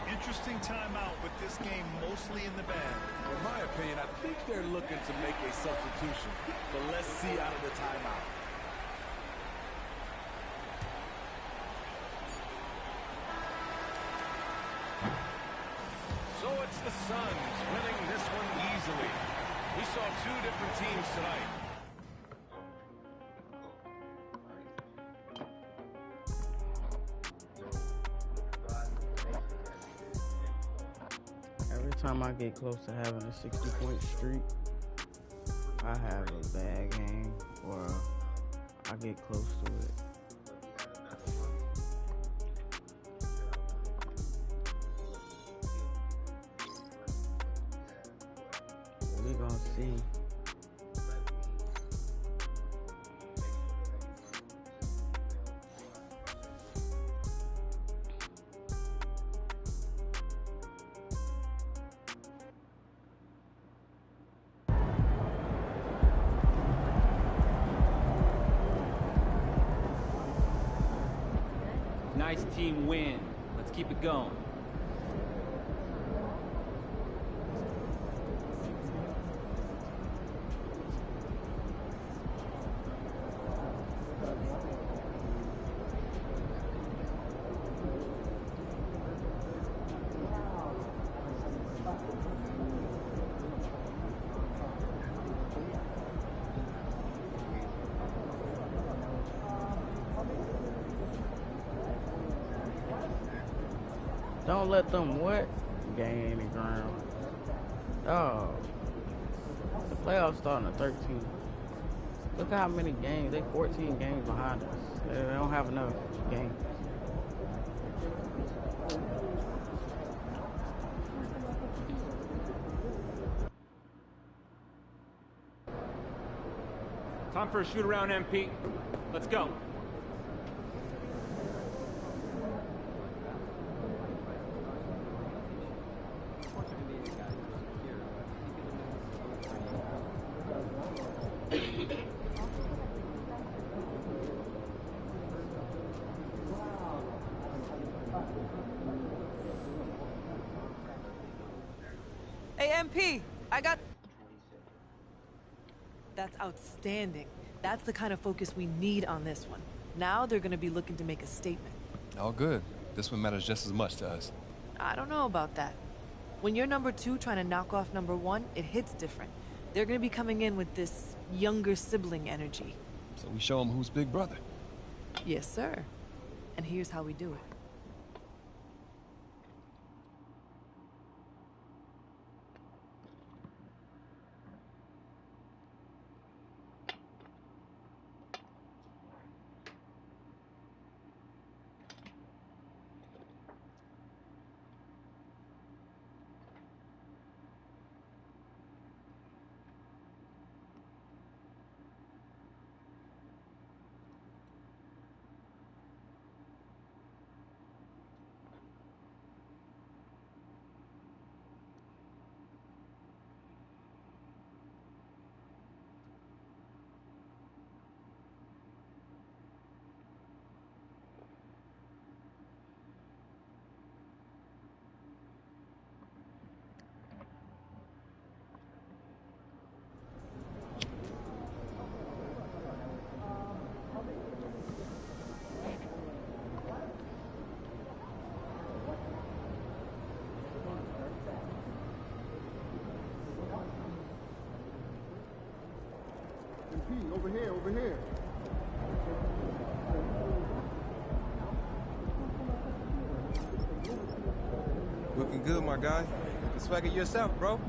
Interesting timeout, but this game mostly in the bag. In my opinion, I think they're looking to make a substitution, but let's see out of the timeout. So it's the Suns winning this one easily. We saw 2 different teams tonight. Every time I get close to having a 60-point streak, I have a bad game or I get close to it. We gonna see. Nice team win. Let's keep it going. Don't let them what? Gain any ground. Oh. The playoffs starting at 13. Look at how many games. They 14 games behind us. They don't have enough games. Time for a shoot around, MP. Let's go. MP, I got... That's outstanding. That's the kind of focus we need on this one. Now they're gonna be looking to make a statement. All good. This one matters just as much to us. I don't know about that. When you're number 2 trying to knock off number 1, it hits different. They're gonna be coming in with this younger sibling energy. So we show them who's big brother. Yes, sir. And here's how we do it. Over here, over here. Looking good, my guy. You can swag it yourself, bro.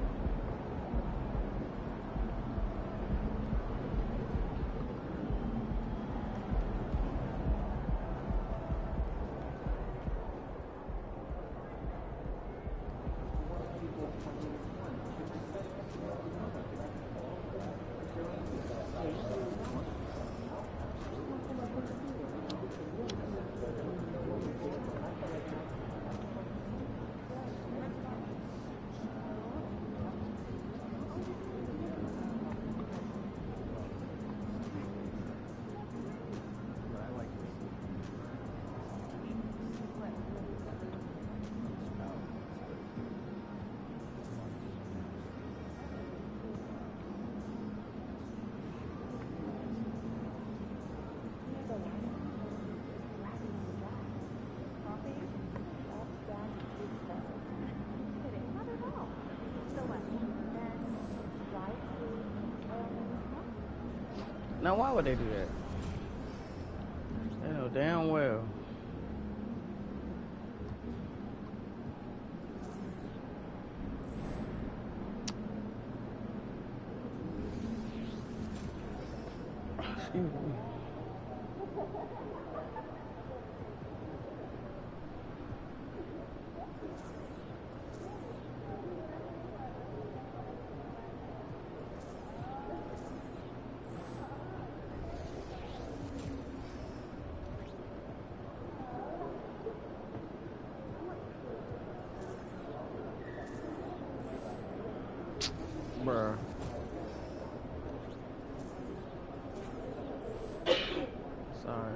Now, why would they do that? They know damn well. Excuse me. Bruh. Sorry.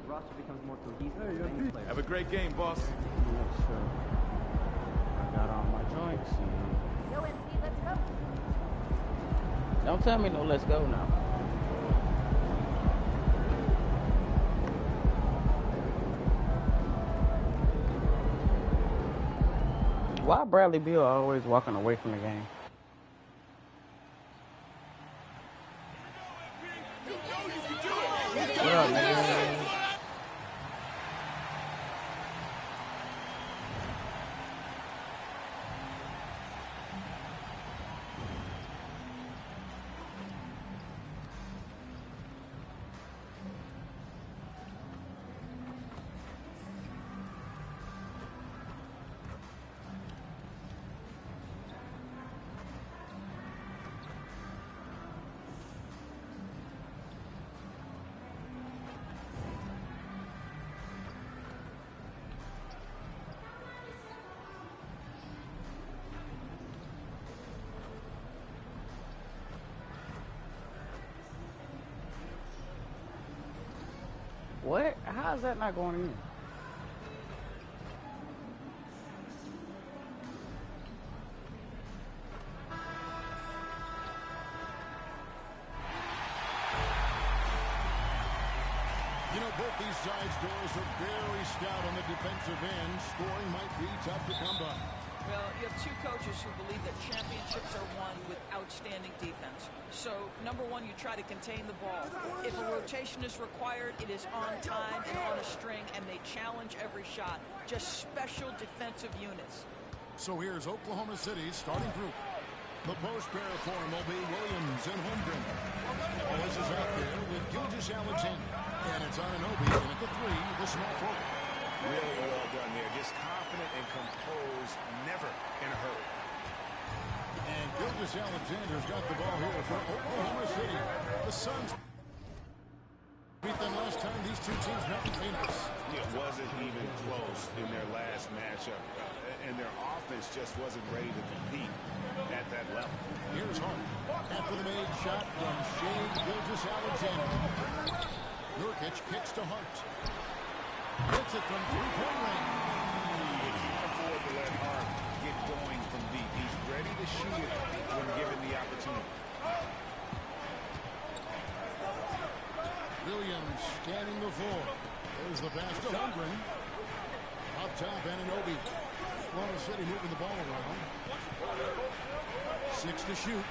Roster becomes more cohesive. Have a great game, boss. Make sure I got all my joints. Yo, MC, let's go. Don't tell me no, let's go now. Why Bradley Beal always walking away from the game? What up, man? What? How is that not going in? These sides doors are very stout on the defensive end. Scoring might be tough to come by. Well, you have two coaches who believe that championships are won with outstanding defense. So, number one, you try to contain the ball. If a rotation is required, it is on time and on a string, and they challenge every shot. Just special defensive units. So here's Oklahoma City's starting group. The post pair for him will be Williams and Holmgren. Wallace is out there with Gilgeous-Alexander. And it's Anunoby in at the 3, the small forward. Really well done there. Just confident and composed, never in a hurry. And Gilgeous-Alexander's got the ball here for Oklahoma City. The Suns beat them last time these two teams met in Phoenix. It wasn't even close in their last matchup. And their offense just wasn't ready to compete at that level. Here's Hart. After the made shot from Shea Gilgeous-Alexander. Nurkic kicks to Hart. Hits it from three-point range. You can't afford to let Hart get going from deep. He's ready to shoot it when given the opportunity. Williams scanning the floor. There's the pass to Holmgren. Up top, Anunoby. Oklahoma City moving the ball around. 6 to shoot.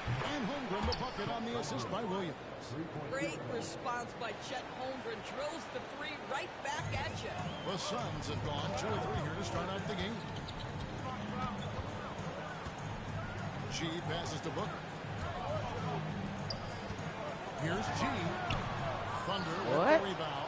And Holmgren the bucket on the assist by Williams. Great response by Chet Holmgren. Drills the three right back at you. The Suns have gone 2 or 3 here to start out the game. G passes to Booker. Here's G. Thunder with the rebound.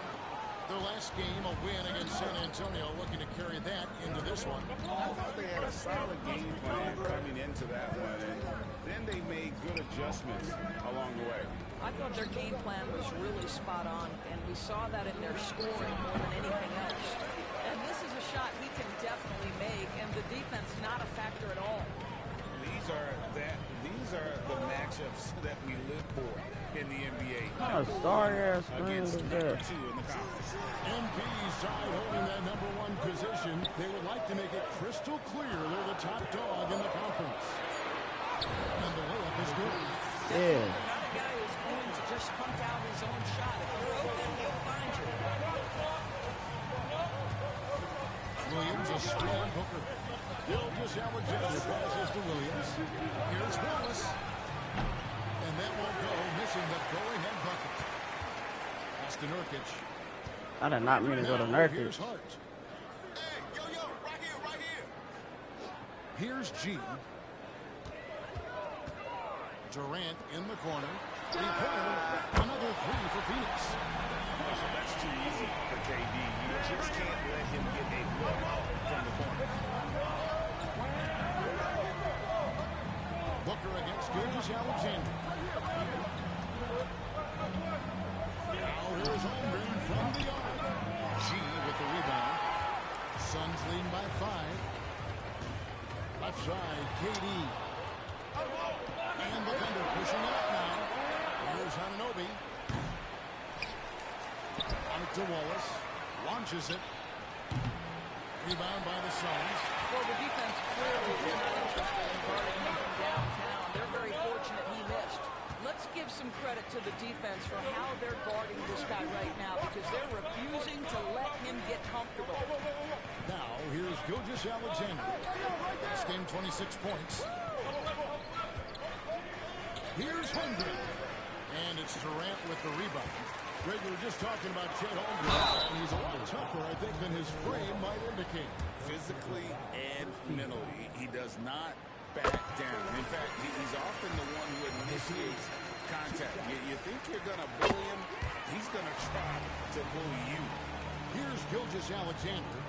Their last game, a win against San Antonio, looking to carry that into this one. I thought they had a solid game plan coming into that one, and then they made good adjustments along the way. I thought their game plan was really spot on, and we saw that in their scoring more than anything else. And this is a shot he can definitely make, and the defense not a factor at all. These are the matchups that we live for in the NBA. What a sorry-ass screen is number that? 2 in the conference. MP's side holding that number 1 position. They would like to make it crystal clear they're the top dog in the conference. And the layup is good. Yeah. Not a guy who's going to just punt out his own shot. If you're open, he'll find you. Williams a strong Booker. Gilgeous-Alexander passes to Williams. Here's Wallace. And that won't go, missing the go-ahead bucket. Pass to Nurkic. I did not mean to go to Nurkic. Here's Hart. Hey, yo, right here. Here's G. Durant in the corner. Three-pointer. Another 3 for Phoenix. So that's too easy for KD. You just can't let him get a look from the corner. Booker against Gilgeous-Alexander. Now here's Holmgren from the arc. G with the rebound. Suns lead by 5. Left side, KD. And the Thunder pushing it up now. Here's Anunoby. Out to Wallace. Launches it. Rebound by the Suns. Well, the defense clearly is not interested in guarding him from downtown. They're very fortunate he missed. Let's give some credit to the defense for how they're guarding this guy right now, because they're refusing to let him get comfortable. Now, here's Gilgeous-Alexander. This game, 26 points. Here's Holmgren. And it's Durant with the rebound. Greg, we were just talking about Chet Holmgren, and he's a little tougher, I think, than his frame might indicate. Physically and mentally, he does not back down. In fact, he's often the one who initiates contact. You think you're going to bully him, he's going to try to bully you. Here's Gilgeous-Alexander.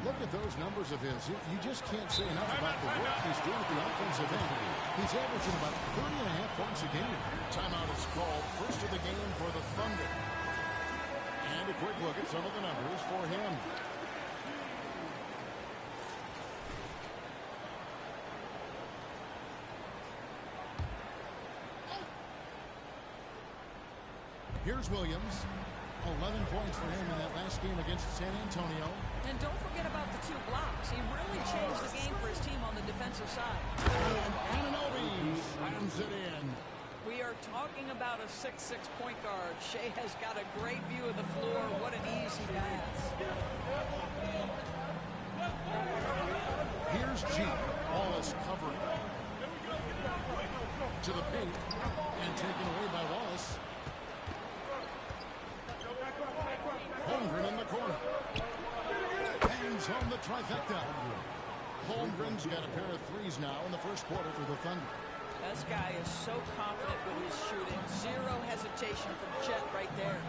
Look at those numbers of his. You just can't say enough about the work he's doing at the offensive end. He's averaging about 30.5 points a game. Timeout is called. First of the game for the Thunder. And a quick look at some of the numbers for him. Here's Williams. 11 points for him in that last game against San Antonio. And don't forget about the 2 blocks. He really changed the game for his team on the defensive side. And Anunoby slams it in. We are talking about a 6'6" point guard. Shea has got a great view of the floor. What an easy pass. Here's G. Wallace covering. To the paint. And taken away by Wallace. Holmgren in the corner. Hangs home the trifecta. Holmgren's got a pair of threes now in the first quarter for the Thunder. This guy is so confident with his shooting. Zero hesitation from Chet right there.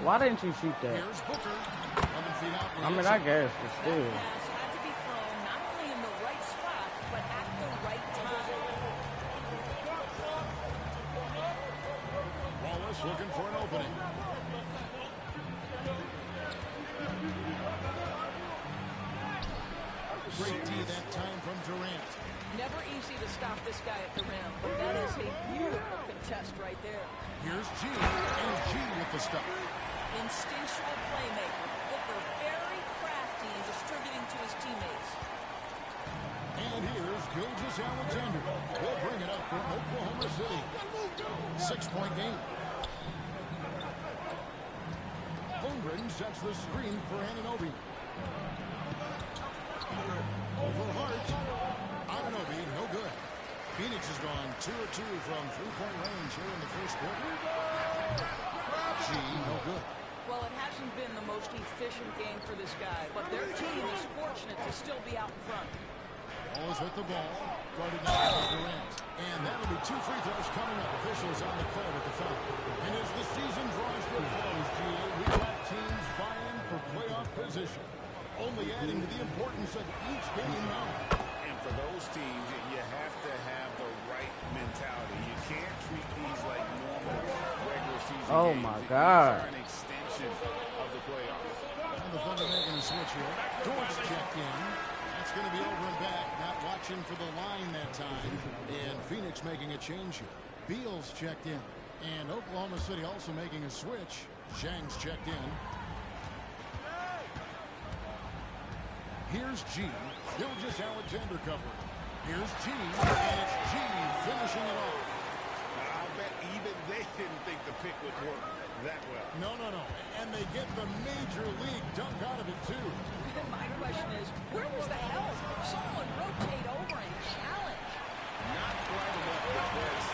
Why didn't you shoot that? Here's Booker. 11 feet out. I mean, I guess, but still. That pass had to be thrown not only in the right spot, but at the right time. Wallace looking for an opening. Great D that time from Durant. Never easy to stop this guy at the rim, but that is a beautiful contest right there. Here's G, and G with the stuff. Instinctual playmaker. Booker very crafty in distributing to his teammates. And here's Gilgeous-Alexander. He'll bring it up for Oklahoma City. 6-point game. Holmgren sets the screen for Anunoby. Over Hart. Anunoby, no good. Phoenix has gone 2 of 2 from three-point range here in the first quarter. G, no good. Well, it hasn't been the most efficient game for this guy, but their team is fortunate to still be out in front. Wallace with the ball. Guarded now by Durant. And that'll be 2 free throws coming up. Officials on the call with the foul. And as the season draws to a close, GA, we've got teams vying for playoff position. Only adding to the importance of each game now. And for those teams, you have to have the right mentality. You can't treat these like normal regular season Oh games. my God. These are an extension of the playoffs. And the Thunder making a switch here. George checked in. That's going to be over and back. Not watching for the line that time. And Phoenix making a change here. Beal's checked in. And Oklahoma City also making a switch. Zhang's checked in. Here's G. Gilgeous-Alexander covering. Here's G. And it's G finishing it off. I bet even they didn't think the pick would work that well. No. And they get the major league dunk out of it, too. My question is, where was the help? Someone rotate over and challenge. Not quite enough defense.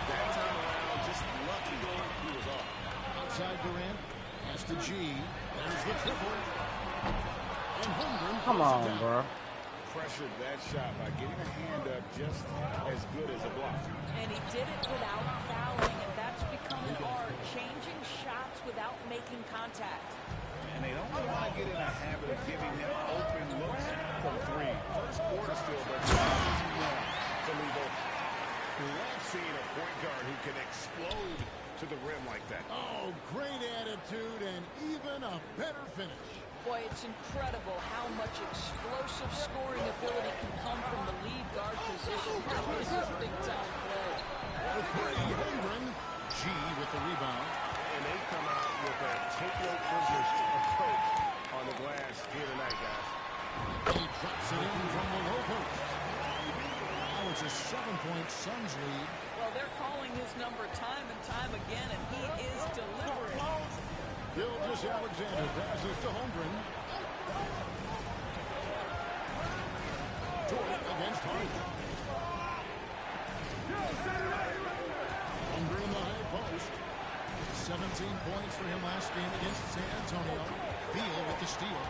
That time around, just lucky he was off. Outside Durant. Pass to G. There's the triple. And Holmgren. Come on, bro. Pressured that shot by getting a hand up just as good as a block. And he did it without fouling, and that's become an art, changing shots without making contact. And they don't want to get in a habit of giving him open looks from three. First quarter still, but to leave open. Love seeing a point guard who can explode to the rim like that. Oh, great attitude and even a better finish. Boy, it's incredible how much explosive scoring ability can come from the lead guard position. This is big-time play. Holmgren. G with the rebound. And they come out with a take-no-prisoners approach on the glass here tonight, guys. He drops it in from the low post. Now it's a 7-point Suns lead. Well, they're calling his number time and time again, and he is delivering. Gilgeous-Alexander passes to Holmgren. Jordan against Hart. Holmgren in the high post. 17 points for him last game against San Antonio. Beal with the steal.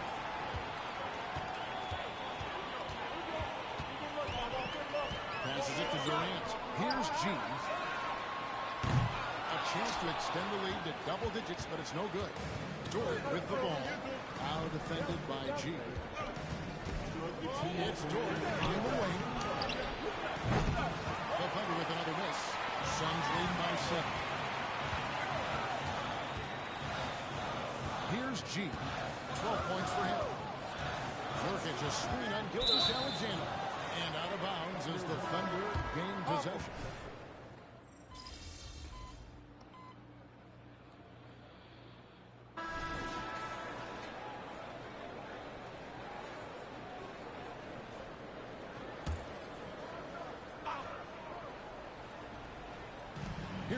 Passes it to Durant. Here's G. A chance to extend the lead to double digits, but it's no good. Dort with the ball. Now defended by G. It's Dort on the wing. The Thunder with another miss. Suns lead by 7. Here's G. 12 points for him. Nurkic a screen on Gilgeous-Alexander. And out of bounds as the Thunder gain possession.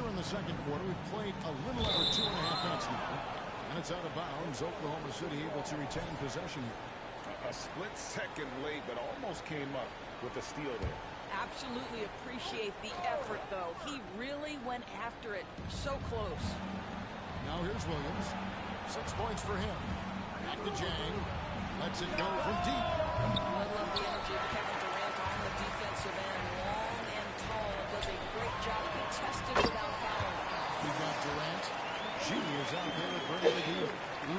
Here in the second quarter, we've played a little over 2.5 minutes now. And it's out of bounds. Oklahoma City able to retain possession here. A split second late, but almost came up with a steal there. Absolutely appreciate the effort, though. He really went after it. So close. Now here's Williams. 6 points for him. Back to Jang. Lets it go from deep. I love the energy of Kevin Durant on the defensive end. Long and tall. Does a great job contesting without fouling. We've got Durant. She is out there at Bradley Beal.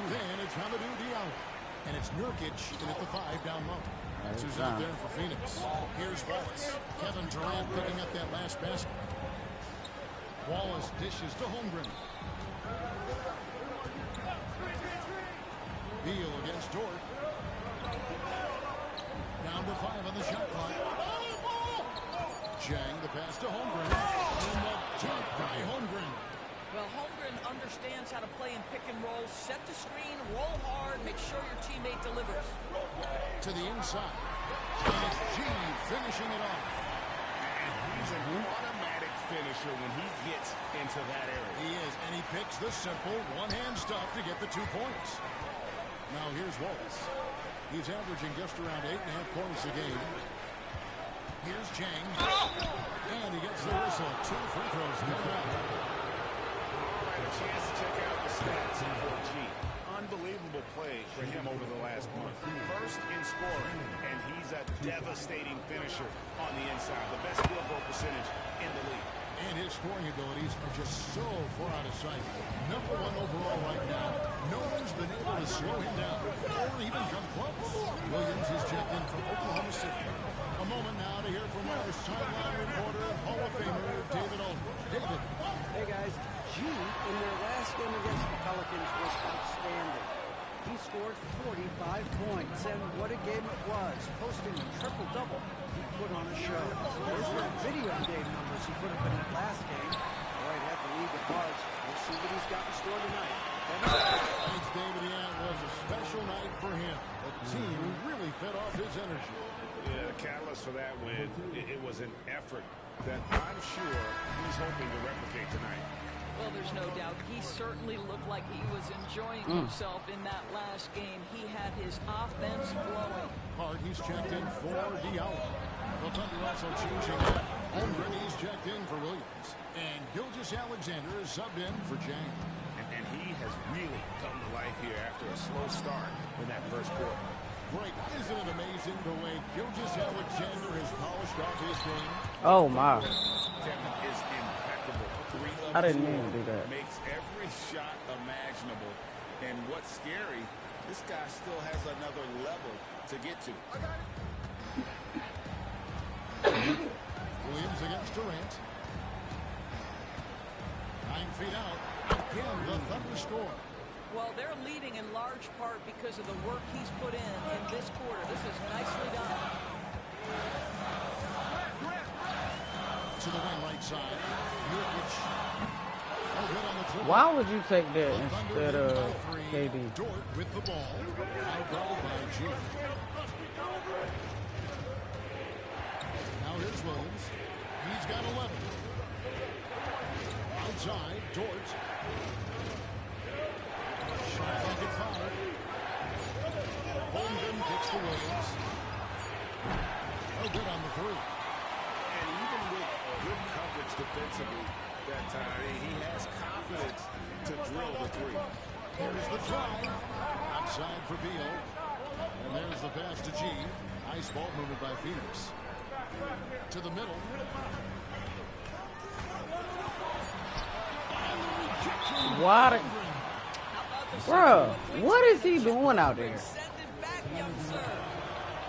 Then it's Hamidou Diallo. And it's Nurkic in at the 5 down low. That's who's out there for Phoenix. Here's Wallace. Kevin Durant picking up that last basket. Wallace dishes to Holmgren. Beal against Dort. Down to 5 on the shot clock. Jang the pass to Holmgren. And the jump by Holmgren. Well, Holmgren understands how to play in pick and roll. Set the screen, roll hard, make sure your teammate delivers. To the inside. And it's G finishing it off. And he's an automatic finisher when he gets into that area. He is, and he picks the simple one-hand stuff to get the 2 points. Now here's Wallace. He's averaging just around 8.5 points a game. Here's Jang. And he gets the whistle. 2 free throws. A chance to check out the stats for G. Unbelievable play for him over the last month. First in scoring, and he's a devastating finisher on the inside. The best field goal percentage in the league. And his scoring abilities are just so far out of sight. #1 overall right now. No one's been able to slow him down or even come close. Williams is checked in from Oklahoma City. A moment now to hear from our sideline reporter, Hall of Famer David Aldridge. David. Hey guys, G in their last game against the Pelicans was outstanding. He scored 45 points, and what a game it was. Posting a triple-double, he put on a show. Those were video game numbers he put up in that last game. Boy, it had the league at large. We'll see what he's got in store tonight. Thanks, David. Yeah, it was a special night for him. The team really fed off his energy. Yeah, the catalyst for that win, it was an effort that I'm sure he's hoping to replicate tonight. Well, there's no doubt. He certainly looked like he was enjoying himself in that last game. He had his offense flowing. Hart, he's checked in for Diallo. The Thunder also changing that. Holmgren, he's checked in for Williams. And Gilgeous-Alexander is subbed in for Jang. And he has really come to life here after a slow start in that first quarter. Great. Isn't it amazing the way Gilgeous-Alexander has polished off his game? Oh, my. Kevin is impeccable. I didn't mean to do that. Makes every shot imaginable. And what's scary, this guy still has another level to get to. Williams against Durant. 9 feet out. Again, the Thunder score. Well, they're leading in large part because of the work he's put in this quarter. This is nicely done. To the wing right side. Nurkic. Why would you take that instead of KD? Dort with the ball. Outguarded by G. Now here's Williams. He's got 11. Outside, Dort. Shot clock at 5. Holmgren kicks to Williams. No good on the 3. And even with good coverage defensively that time, he has confidence to drill the 3. Here's the drive. Outside for Beal. And there's the pass to G. Nice ball movement by Phoenix. To the middle. What? Bro, what is he doing out there? In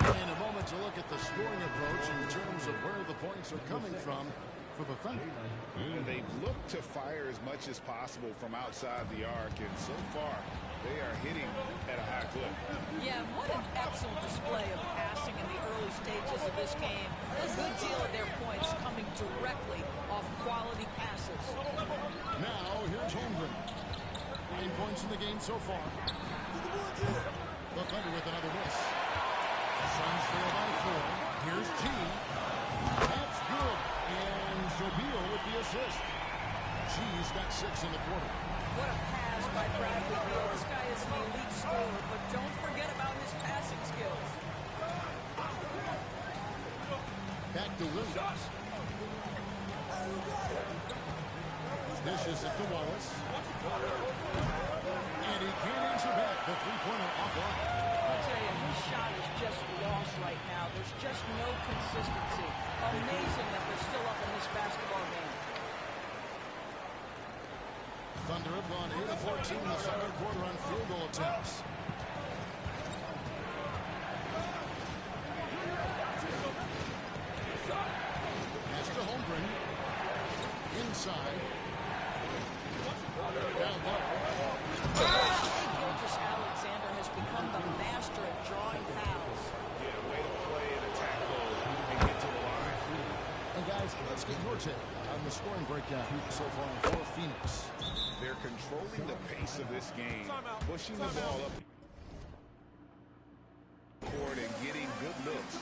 a moment to look at the scoring approach in terms of where the points are coming from for the Thunder. And they've looked to fire as much as possible from outside the arc, and so far they are hitting at a high clip. Yeah, what an excellent display of passing in the early stages of this game. A good deal of their points coming directly off quality passes. Now here's Holmgren. 9 points in the game so far. The Thunder with another miss. The Suns trail by 4. Here's G. That's good. And Beal with the assist. G's got 6 in the quarter. What a pass by Bradley Beal. This guy is an elite scorer, but don't forget about his passing skills. Back to Williams. Dishes it to Wallace. And he can't answer back. The three-pointer offline. I'll tell you, his shot is just lost right now. There's just no consistency. Amazing that they're still up in this basketball game. Thunder have gone 8 of 14 in the second quarter on field goal attempts. Pass to Holmgren. Inside. Down low. Alexander has become the master of drawing fouls. Yeah, way to play and attack mode and get to the line. And guys, let's get your take on the scoring breakdown so far for Phoenix. They're controlling the pace of this game, pushing the ball up court and getting good looks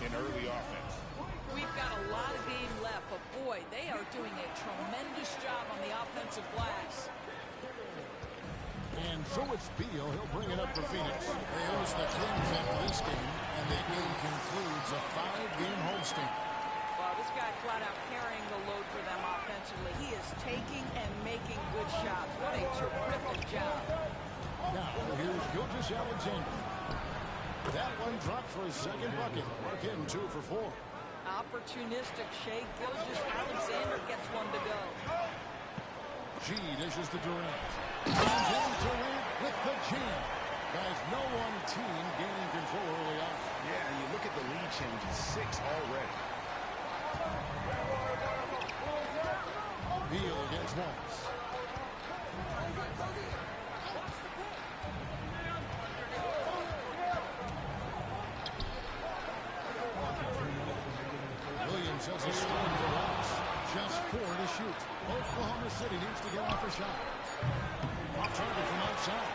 in early offense. We've got a lot of game left, but boy, they are doing a tremendous job on the offensive glass. And so it's Beal. He'll bring it up for Phoenix. They host the Kings after this game, and the game concludes a 5-game homestand. Well, this guy flat out carrying the load for them offensively. He is taking and making good shots. What a terrific job. Now, here's Gilgeous Alexander. That one dropped for his second bucket. Mark him 2 for 4. Opportunistic Shea Gilgeous-Alexander gets one to go. G dishes to Durant. And then Durant with the jam. Guys, no one team gaining control early on. Yeah, and you look at the lead changes, 6 already. Beal against Wallace. Williams has a screen to Wallace. Just 4 to shoot. Oklahoma City needs to get off a shot. Off target from outside.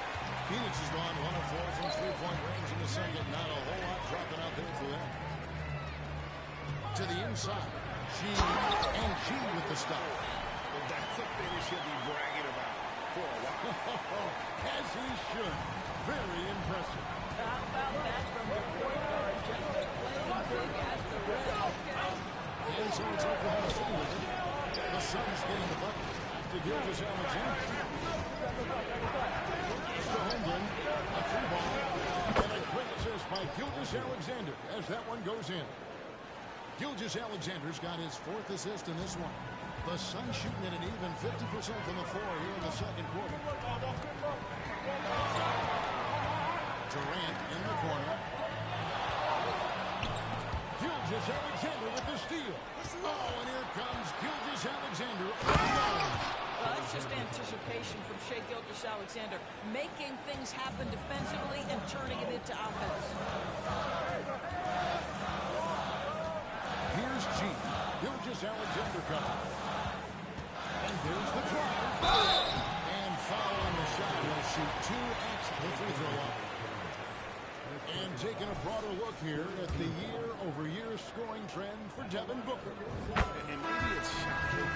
Phoenix has gone 1 of 4 from three-point range in the second. Not a whole lot dropping out there for them. To the inside. G and G with the stuff. Well, that's a finish he'll be bragging about for a while. As he should. Very impressive. How about that from the point guard? Just playing big as the red. And so it's Oklahoma City with it. The Suns getting the bucket. Back to Gilgeous-Alexander. To Holmgren. A 3-ball. And a quick assist by Gilgeous-Alexander as that one goes in. Gilgeous-Alexander's got his 4th assist in this one. The Suns shooting at an even 50% from the floor here in the second quarter. Durant in the corner. Gilgeous-Alexander with the steal. Oh, and here comes Gilgeous-Alexander. Well, that's just anticipation from Shea Gilgeous-Alexander, making things happen defensively and turning it into offense. Here's G. Gilgeous-Alexander coming. And there's the drive. And following the shot, he'll shoot 2 at the free throw line. And taking a broader look here at the year-over-year scoring trend for Devin Booker. And maybe it's shocking,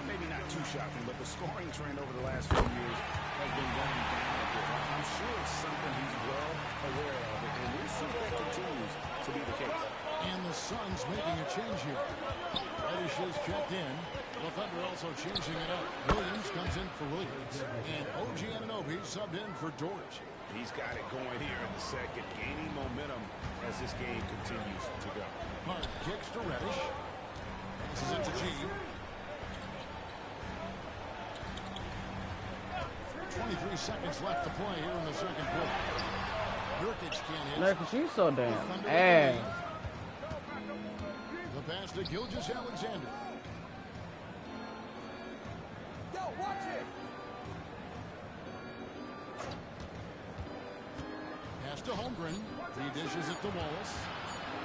maybe not too shocking, but the scoring trend over the last few years has been going down a bit. I'm sure it's something he's well aware of, and we'll see if that continues to be the case. And the Suns making a change here. Reddish is checked in. The Thunder also changing it up. Williams comes in for Williams. And OG Anunoby subbed in for George. He's got it going here in the second, gaining momentum as this game continues to go. Hart kicks to Reddish. This is into G. 23 seconds left to play here in the second quarter. Nurkic can't hit. Nurkic, you so damn ass. The pass to Gilgeous-Alexander. Yo, watch it. Pass to Holmgren. He dishes it to Wallace.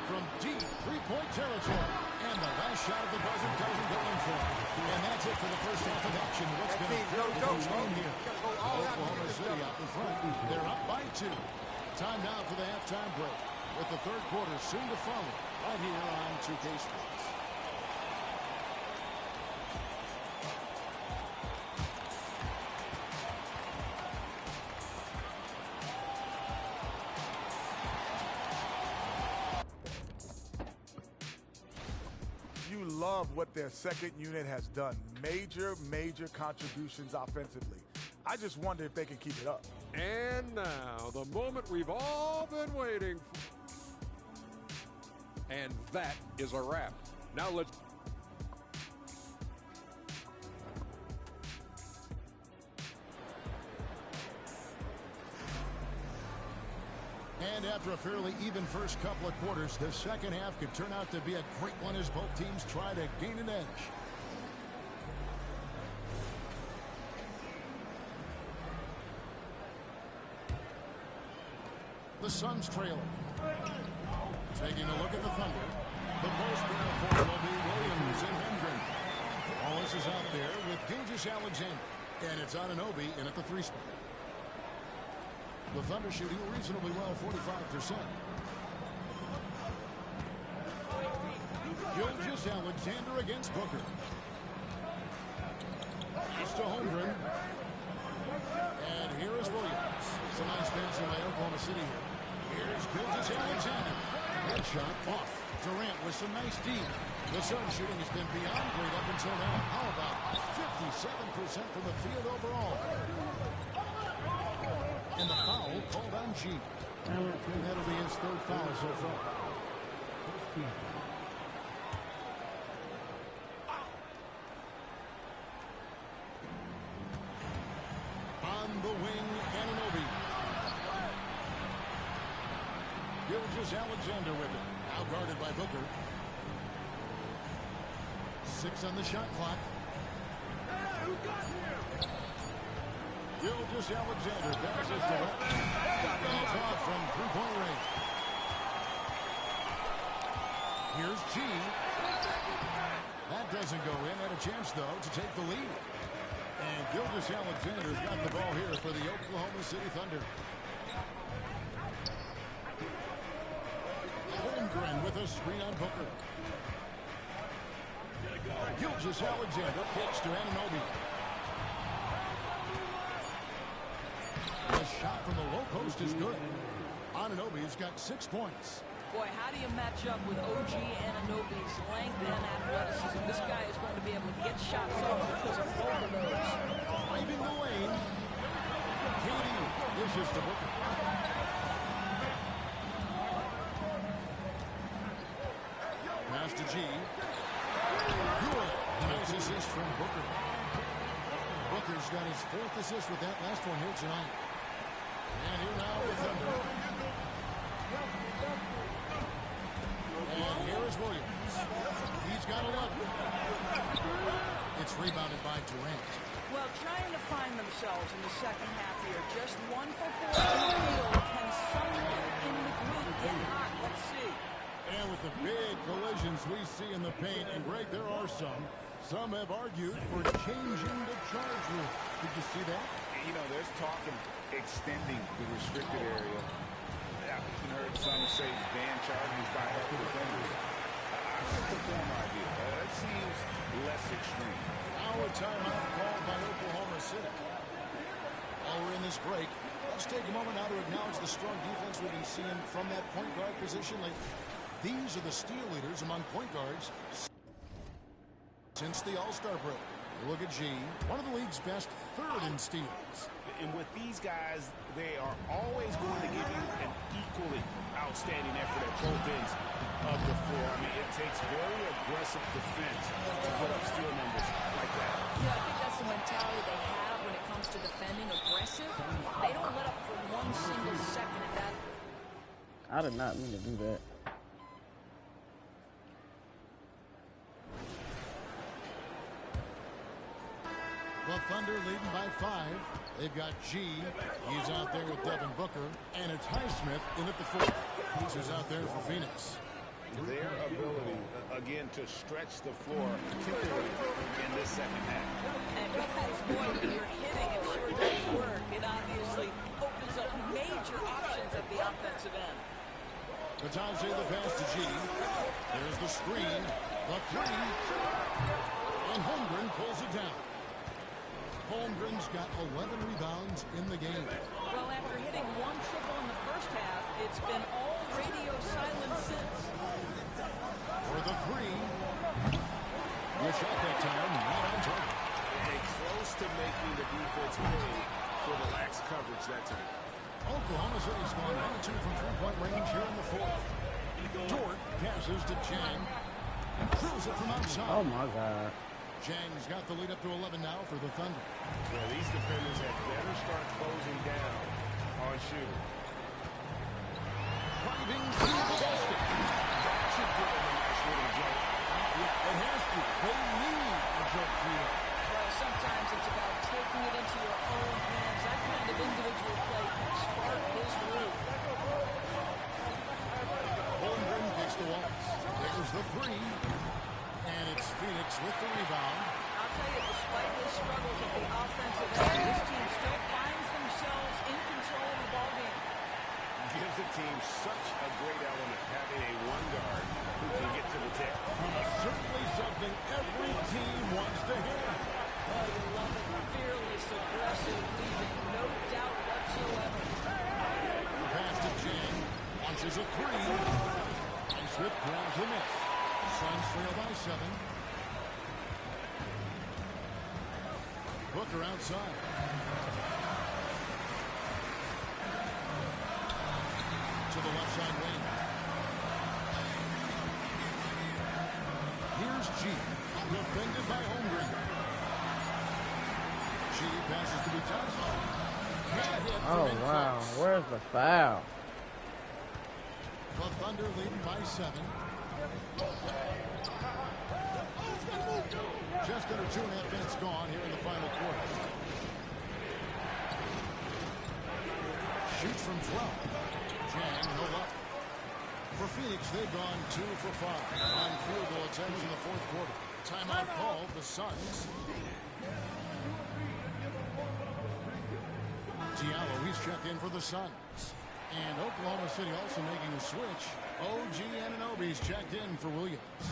From deep three-point territory. And the last shot of the buzzer doesn't go in for him. And that's it for the first half of action. What's been a very close game here. Oklahoma City out in front. They're up by 2. Time now for the halftime break. With the third quarter soon to follow. Right here on 2K Sports. love what their second unit has done. Major contributions offensively. I just wonder if they can keep it up. And now, the moment we've all been waiting for. And that is a wrap. Now let's... And after a fairly even first couple of quarters, the second half could turn out to be a great one as both teams try to gain an edge. The Suns trailing. Taking a look at the Thunder. The post for will be Williams and Hendren. Wallace is out there with Gilgeous-Alexander. And it's Anunoby in at the 3 spot. The Thunder shooting reasonably well, 45%. Gilgeous-Alexander against Booker. It's to Holmgren. And here is Williams. It's a nice pass by Oklahoma City here. Here's Gilgeous-Alexander. Head shot off. Durant with some nice D. The Suns shooting has been beyond great up until now. How about 57% from the field overall? And the foul called on G. And that'll be his 3rd foul so far. On the wing, Anunoby. Gilgeous-Alexander with it. Now guarded by Booker. 6 on the shot clock. Gilgeous-Alexander passes to West. It's off from 3-point range. Here's G. That doesn't go in. Had a chance, though, to take the lead. And Gilgeous-Alexander's got the ball here for the Oklahoma City Thunder. Holmgren with a screen on Booker. Gilgeous-Alexander kicks to Anunoby. The shot from the low post is good. Anunoby's got 6 points. Boy, how do you match up with OG Anunoby's length and athleticism? This guy is going to be able to get shots off because of both of those. Driving the lane. KD dishes to Booker. Pass to G. Good. Nice assist from Booker. Booker's got his 4th assist with that last one here tonight. And here now with Thunder. And here is Williams. He's got 11. It's rebounded by Durant. Well, trying to find themselves in the second half here. Just 1 for 4 in the field. Can someone in the group get hot? Let's see. And with the big collisions we see in the paint, and Greg, there are some. Some have argued for changing the charge rule. Did you see that? You know, there's talk of extending the restricted area. I've even heard some say ban charges by help defenders. I like the former idea. That seems less extreme. Now a timeout called by Oklahoma City. While we're in this break, let's take a moment now to acknowledge the strong defense we've been seeing from that point guard position lately. These are the steal leaders among point guards since the All-Star break. Look at G, one of the league's best 3rd in steals. And with these guys, they are always going to give you an equally outstanding effort at both ends of the floor. I mean, it takes very aggressive defense to put up steal numbers like that. Yeah, I think that's the mentality they have when it comes to defending aggressive. They don't let up for 1 single second at that. I did not mean to do that. The Thunder leading by 5. They've got G. He's out there with Devin Booker. And it's Highsmith in at the 4th. He's out there for Phoenix. Their ability, again, to stretch the floor, particularly in this second half. And guys, boy, when you're hitting, it sure does work. It obviously opens up major options at the offensive end. Batanze the pass to G. There's the screen. The 3. And Holmgren pulls it down. Holmgren's got 11 rebounds in the game. Well, after hitting 1 triple in the first half, it's been all radio silence since. For the 3. The shot that time, not on target. And close to making the defense pay for the lax coverage that time. Oklahoma City's gone 1-2 from three-point range here in the fourth. Dort passes to Chang. Throws it from outside. Oh, my God. Chang's got the lead up to 11 now for the Thunder. Well, these defenders had better start closing down on shooting. Driving to the basket. That should give them a nice little joke. Yeah, it has to. They need a joke here. Well, sometimes it's about taking it into your own hands. That kind of individual play can spark his move. Holmgren takes the waltz. There's the three. And it's Phoenix with the rebound. I'll tell you, despite his struggles at the offensive end, this team still finds themselves in control of the ballgame. Gives the team such a great element having a one guard who can get to the tip. Certainly something every team wants to hear. Oh, you love it. Fearless, aggressive, leading, no doubt whatsoever. The pass to Chang. Launches a three. And Swift grabs the miss. Suns trail by 7. Booker outside. To the left side wing. Here's G. Defended by Holmgren. G passes to be touched. Oh, wow. Where's the foul? The Thunder leading by 7. Just under 2.5 minutes gone here in the final quarter. Shoots from 12. Chang, no luck. For Phoenix, they've gone 2 for 5 on field goal attempts in the fourth quarter. Timeout called, the Suns. Diallo, he's checked in for the Suns. And Oklahoma City also making a switch. OG Anunoby's checked in for Williams.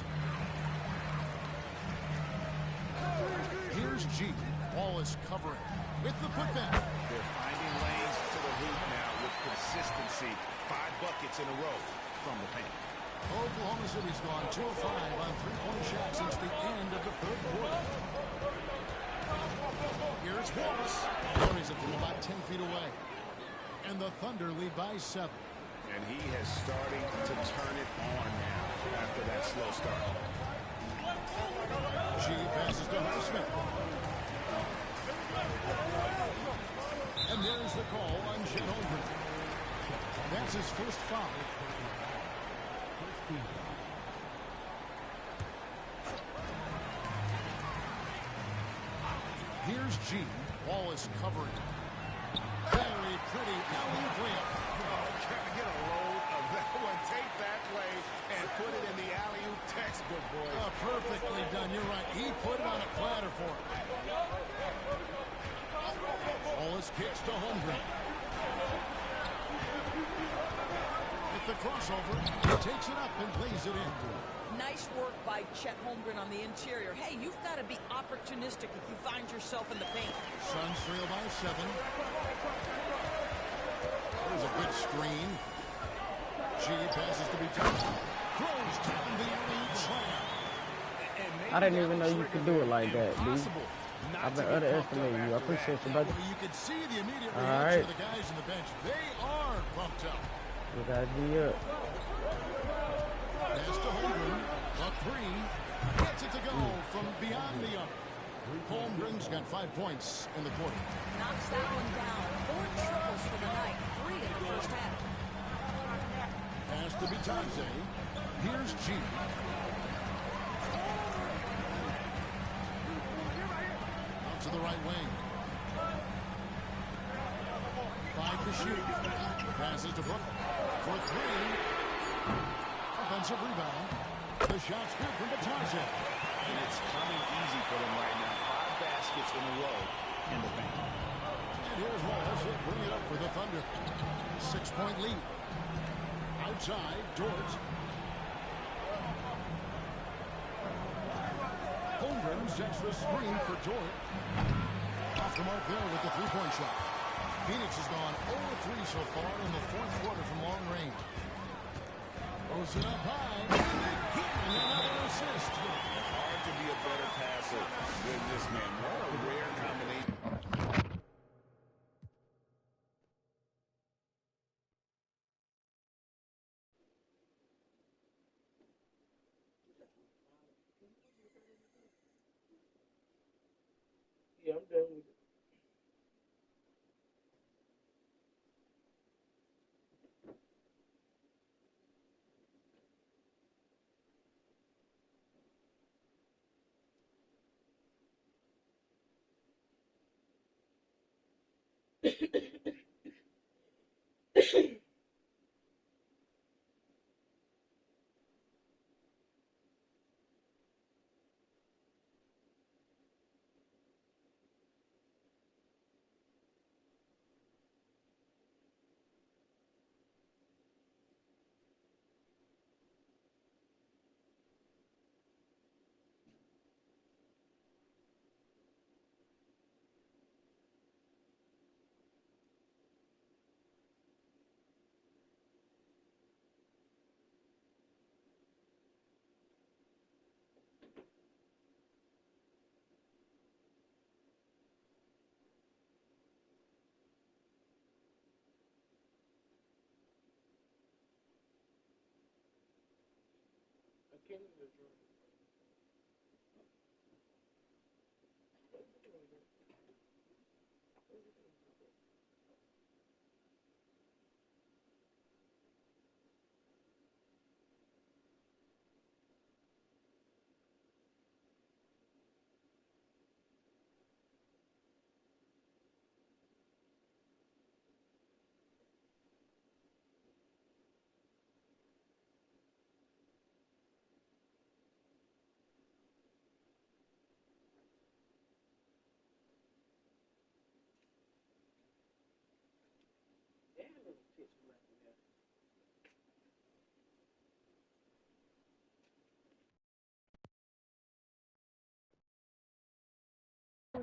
Here's G. Wallace covering with the putback. They're finding lanes to the hoop now with consistency. 5 buckets in a row from the paint. Oklahoma City's gone 2 of 5 on three-point shots since the end of the third quarter. Here's Wallace. Carries it from about 10 feet away. And the Thunder lead by 7. And he has started to turn it on now after that slow start. She passes to Smith. And there's the call on Chet Holmgren. That's his first foul. Here's G. Wallace covering. Very pretty alley-oop layup. Get a load of that one. Take that play and put it in the alley-oop textbook, boys. Perfectly done. You're right. He put it on a platter for him. Wallace kicks to Holmgren. At the crossover, he takes it up and lays it in. Nice work by Chet Holmgren on the interior. Hey, you've got to be opportunistic if you find yourself in the paint. Suns trail by 7. There's a good screen. G passes to be touched. Throws down the alley-oop slam. I didn't even know you could do it like that, dude. I've been underestimating you. I appreciate you, brother. You can see the immediate All reaction right. of the guys on the bench. They are pumped up. You gotta be up. Pass to Holmgren. A 3. Gets it to go from beyond the arc. Holmgren's got 5 points in the quarter. Knocks that one down. 4 triples for the night. 3 in the first half. Pass to Bitadze. Here's G. Out to the right wing. 5 to shoot. Passes to Booker for 3. Offensive rebound. The shot's good from Bitadze. And it's coming easy for them right now. 5 baskets in a row in the paint. And here's Wallace. He'll bring it up for the Thunder. 6-point lead. Outside, Dort. Holmgren sets the screen for Dort. Off the mark there with the 3-point shot. Phoenix has gone 0-3 so far in the fourth quarter from long range. Throws it up high. And another assist. Hard to be a better passer than this man. What a rare combination. Yeah, I'm done with it.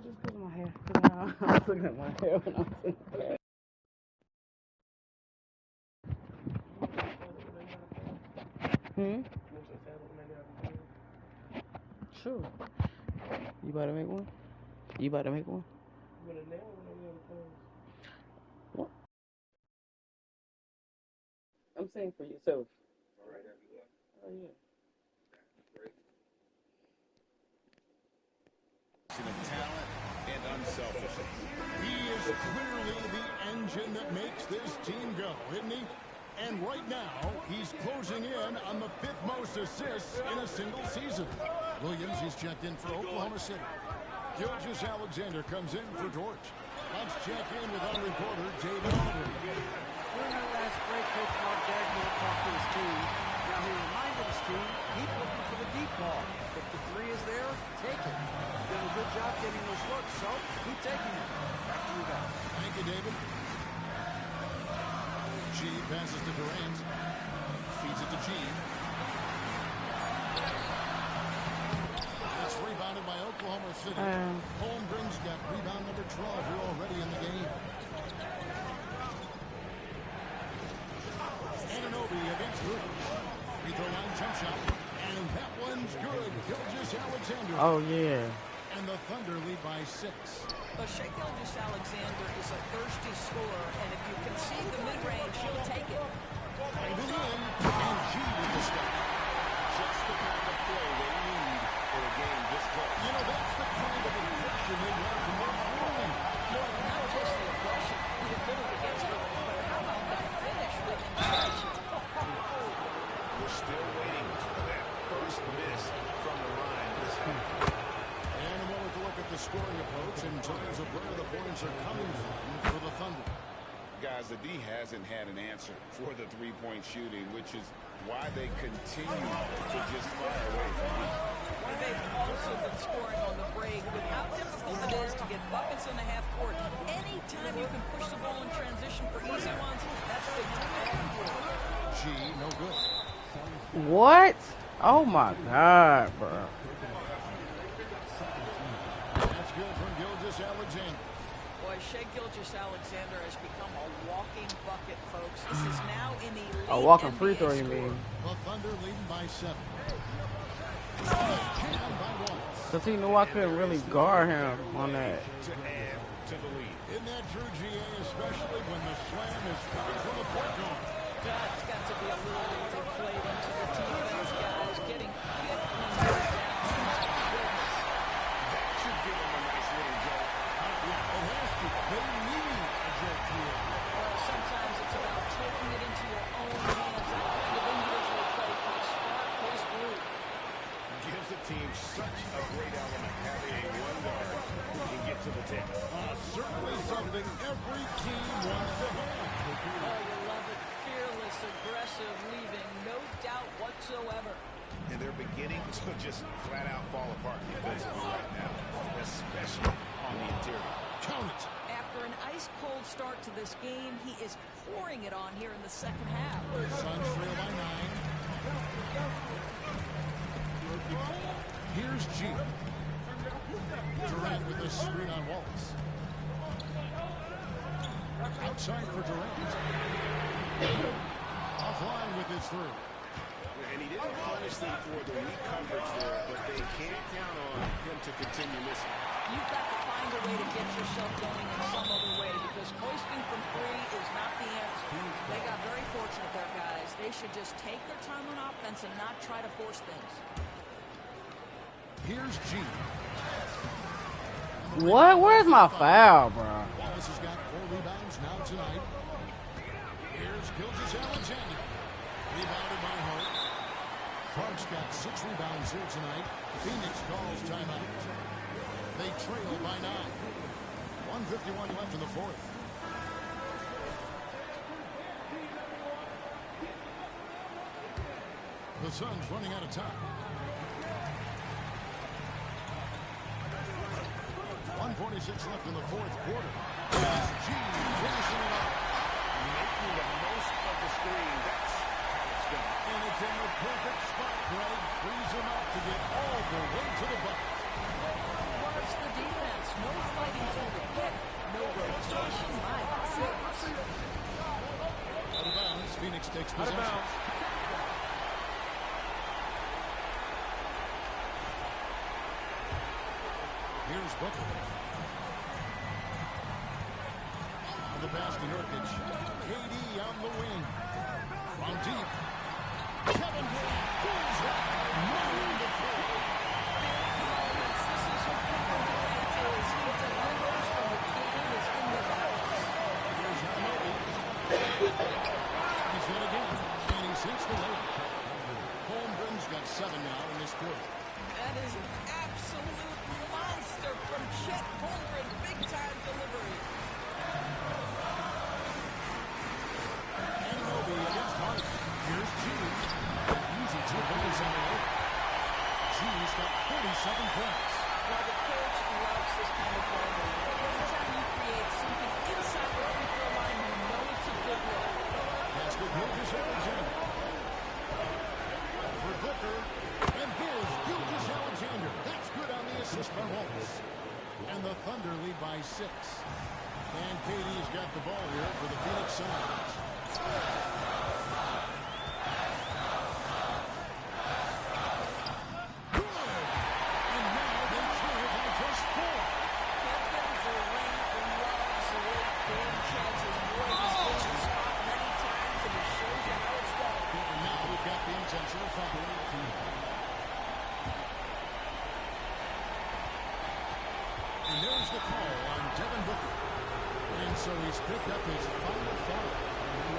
Just because of my hair. I was looking at my hair when I was in bed. True. You about to make one? You about to make one? What? I'm saying for yourself. Oh, yeah. Of talent and unselfishness. He is clearly the engine that makes this team go, isn't he? And right now, he's closing in on the 5th most assists in a single season. Williams, he's checked in for Oklahoma City. Gilgeous-Alexander comes in for Dortch. Let's check in with our reporter, David Aldridge. During our last break, Coach Mark Dagmore talked to his team. Now he reminded his team, keep looking for the deep ball. If the three is there, take it. You've done a good job getting those looks, so keep taking them. Back to you guys. Thank you, David. G passes to Durant. Feeds it to G. It's rebounded by Oklahoma City. Holmgren's got rebound number 12 here already in the game. Anunoby against Luke. Free throw line jump shot. And that one's good. Gilgeous-Alexander. Oh, yeah. And the Thunder lead by 6. But Shai Gilgeous-Alexander is a thirsty scorer, and if you concede the mid-range, he'll take it. Dribble in, and G with the stop. Just the kind of play they need for a game this close. You know, that's the kind of aggression they want from their scoring. No, not just the aggression, the ability against the rim, but how about the finish with intention? We're still waiting for that first miss from the line this half. And a moment to look at the scoring approach in terms of where the points are coming from for the Thunder. Guys, the D hasn't had an answer for the three-point shooting, which is why they continue to just fire away from deep. And they've also been scoring on the break with how difficult it is to get buckets in the half court. Anytime you can push the ball in transition for easy ones, that's big time. G, no good. What? Oh, my God, bro. That's good from Gilgeous-Alexander. Boy, Shai Gilgeous-Alexander has become a walking bucket, folks. This is now in the A walking free throw, you mean? The Thunder leading by 7. By once. Because he knew I couldn't really guard him on that. To add to the lead. Isn't that true, GA, especially when the slam is coming from the point guard? That's got to be a little bit deflating to the defense, guys. Getting hit when they're down. That should give them a nice little jolt. Yeah, it has to. They need a jolt here. Well, sometimes it's about taking it into your own hands. That kind of individual play can spark his group. Gives the team such a great element having a one guard who can get to the tip. Certainly something every team wants to have. Oh, you love it. Fearless, aggressive, leaving no doubt whatsoever. And they're beginning to just flat out fall apart defensively right now, especially on the interior. Count it. After an ice-cold start to this game, he is pouring it on here in the second half. Suns trail by 9. Here's G. Durant with the screen on Wallace. Outside for Durant. Offline with his through. And he didn't punish them for the weak coverage there, but they can't count on him to continue missing. You've got to find a way to get yourself going in some other way because hoisting from three is not the answer. They got very fortunate there, guys. They should just take their time on offense and not try to force things. Here's G. What? Where's my foul, bro? Wallace has got 4 rebounds now tonight. Here's Gilgeous-Alexander. Rebounded by Hart. Clark's got 6 rebounds here tonight. Phoenix calls timeout. They trail by 9. 1:51 left in the fourth. The Suns running out of time. 1:46 left in the fourth quarter. G finishing it up. Making the most of the screen. That's how it's done. And it's in the perfect spot, Greg. Frees him up to get all the way to the bucket. Well, it's the defense. No fighting through the pick. No rotation. My goodness. Out of bounds. Phoenix takes possession. Here's Booker. On the pass to Nurkic. KD on the wing. From deep. Kevin Durant pulls right. Nine to 4. This is what Kevin Durant is. He delivers when the game is in the balance. Here's Anunoby. He's in again. And he sinks the layup. Holmgren's got 7 now in this quarter. That is an absolute monster from Chet Holmgren. Big-time delivery. Anunoby against Hart. Here's G. Easy 2 points on the way. G's got 47 points. Now, the coach loves this kind of ball. Every time you create something inside the free throw line, you know it's a good look. That's the Gilgeous-Alexander. For Booker. And here's Gilgeous-Alexander. That's good on the assist by Wallace. And the Thunder lead by 6. And KD's got the ball here for the Phoenix Suns. Good. And now they trail by just 4. Kevin Durant loves the way game chances. Boy, he's been in the spot many times, and he shows you how it's done. And now we've got the intentional foul. And there's the call on Devin Booker. And so he's picked up his final foul. And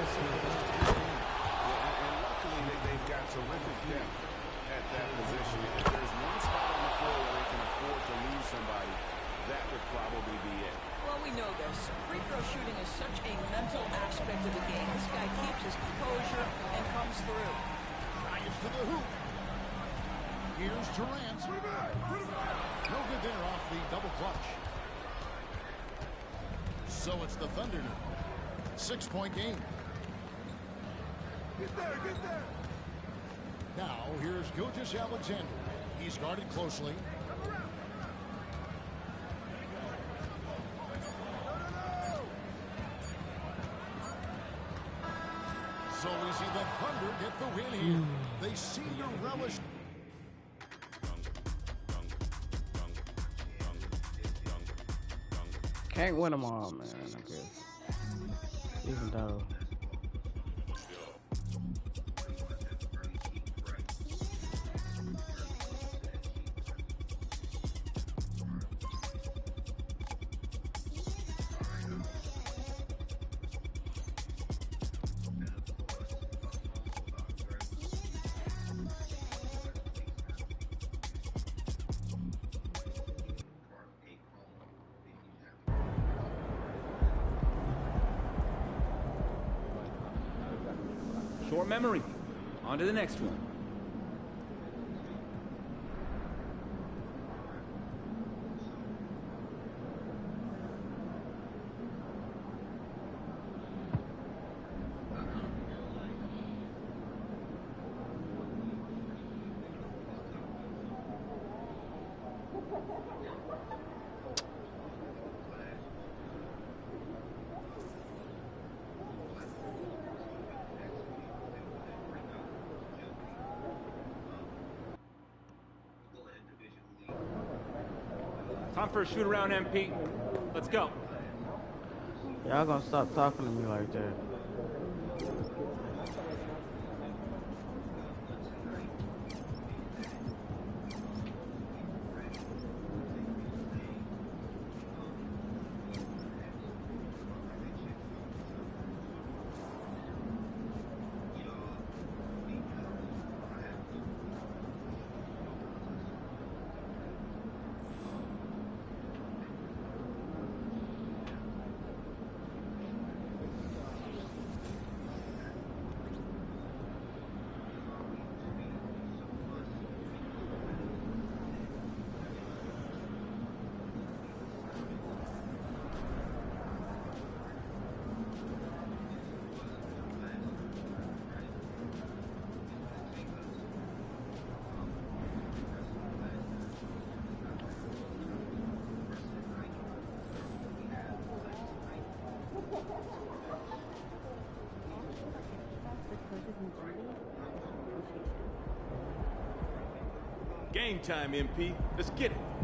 luckily, they've got terrific depth at that position. If there's one spot on the floor where they can afford to lose somebody, that would probably be it. Well, we know this. Free throw shooting is such a mental aspect of the game. This guy keeps his composure and comes through. Drives to the hoop. Here's Durant. No good there off the double clutch. So it's the Thunder now. 6-point game. Get there, get there. Now here's Gilgeous-Alexander. He's guarded closely. So we see the Thunder get the win here. They seem to relish. can't win them all, man. I guess. Even though. Short memory. On to the next one. Time for a shoot around, MP. Let's go. Y'all gonna stop talking to me like that. Game time, MP. Let's get it.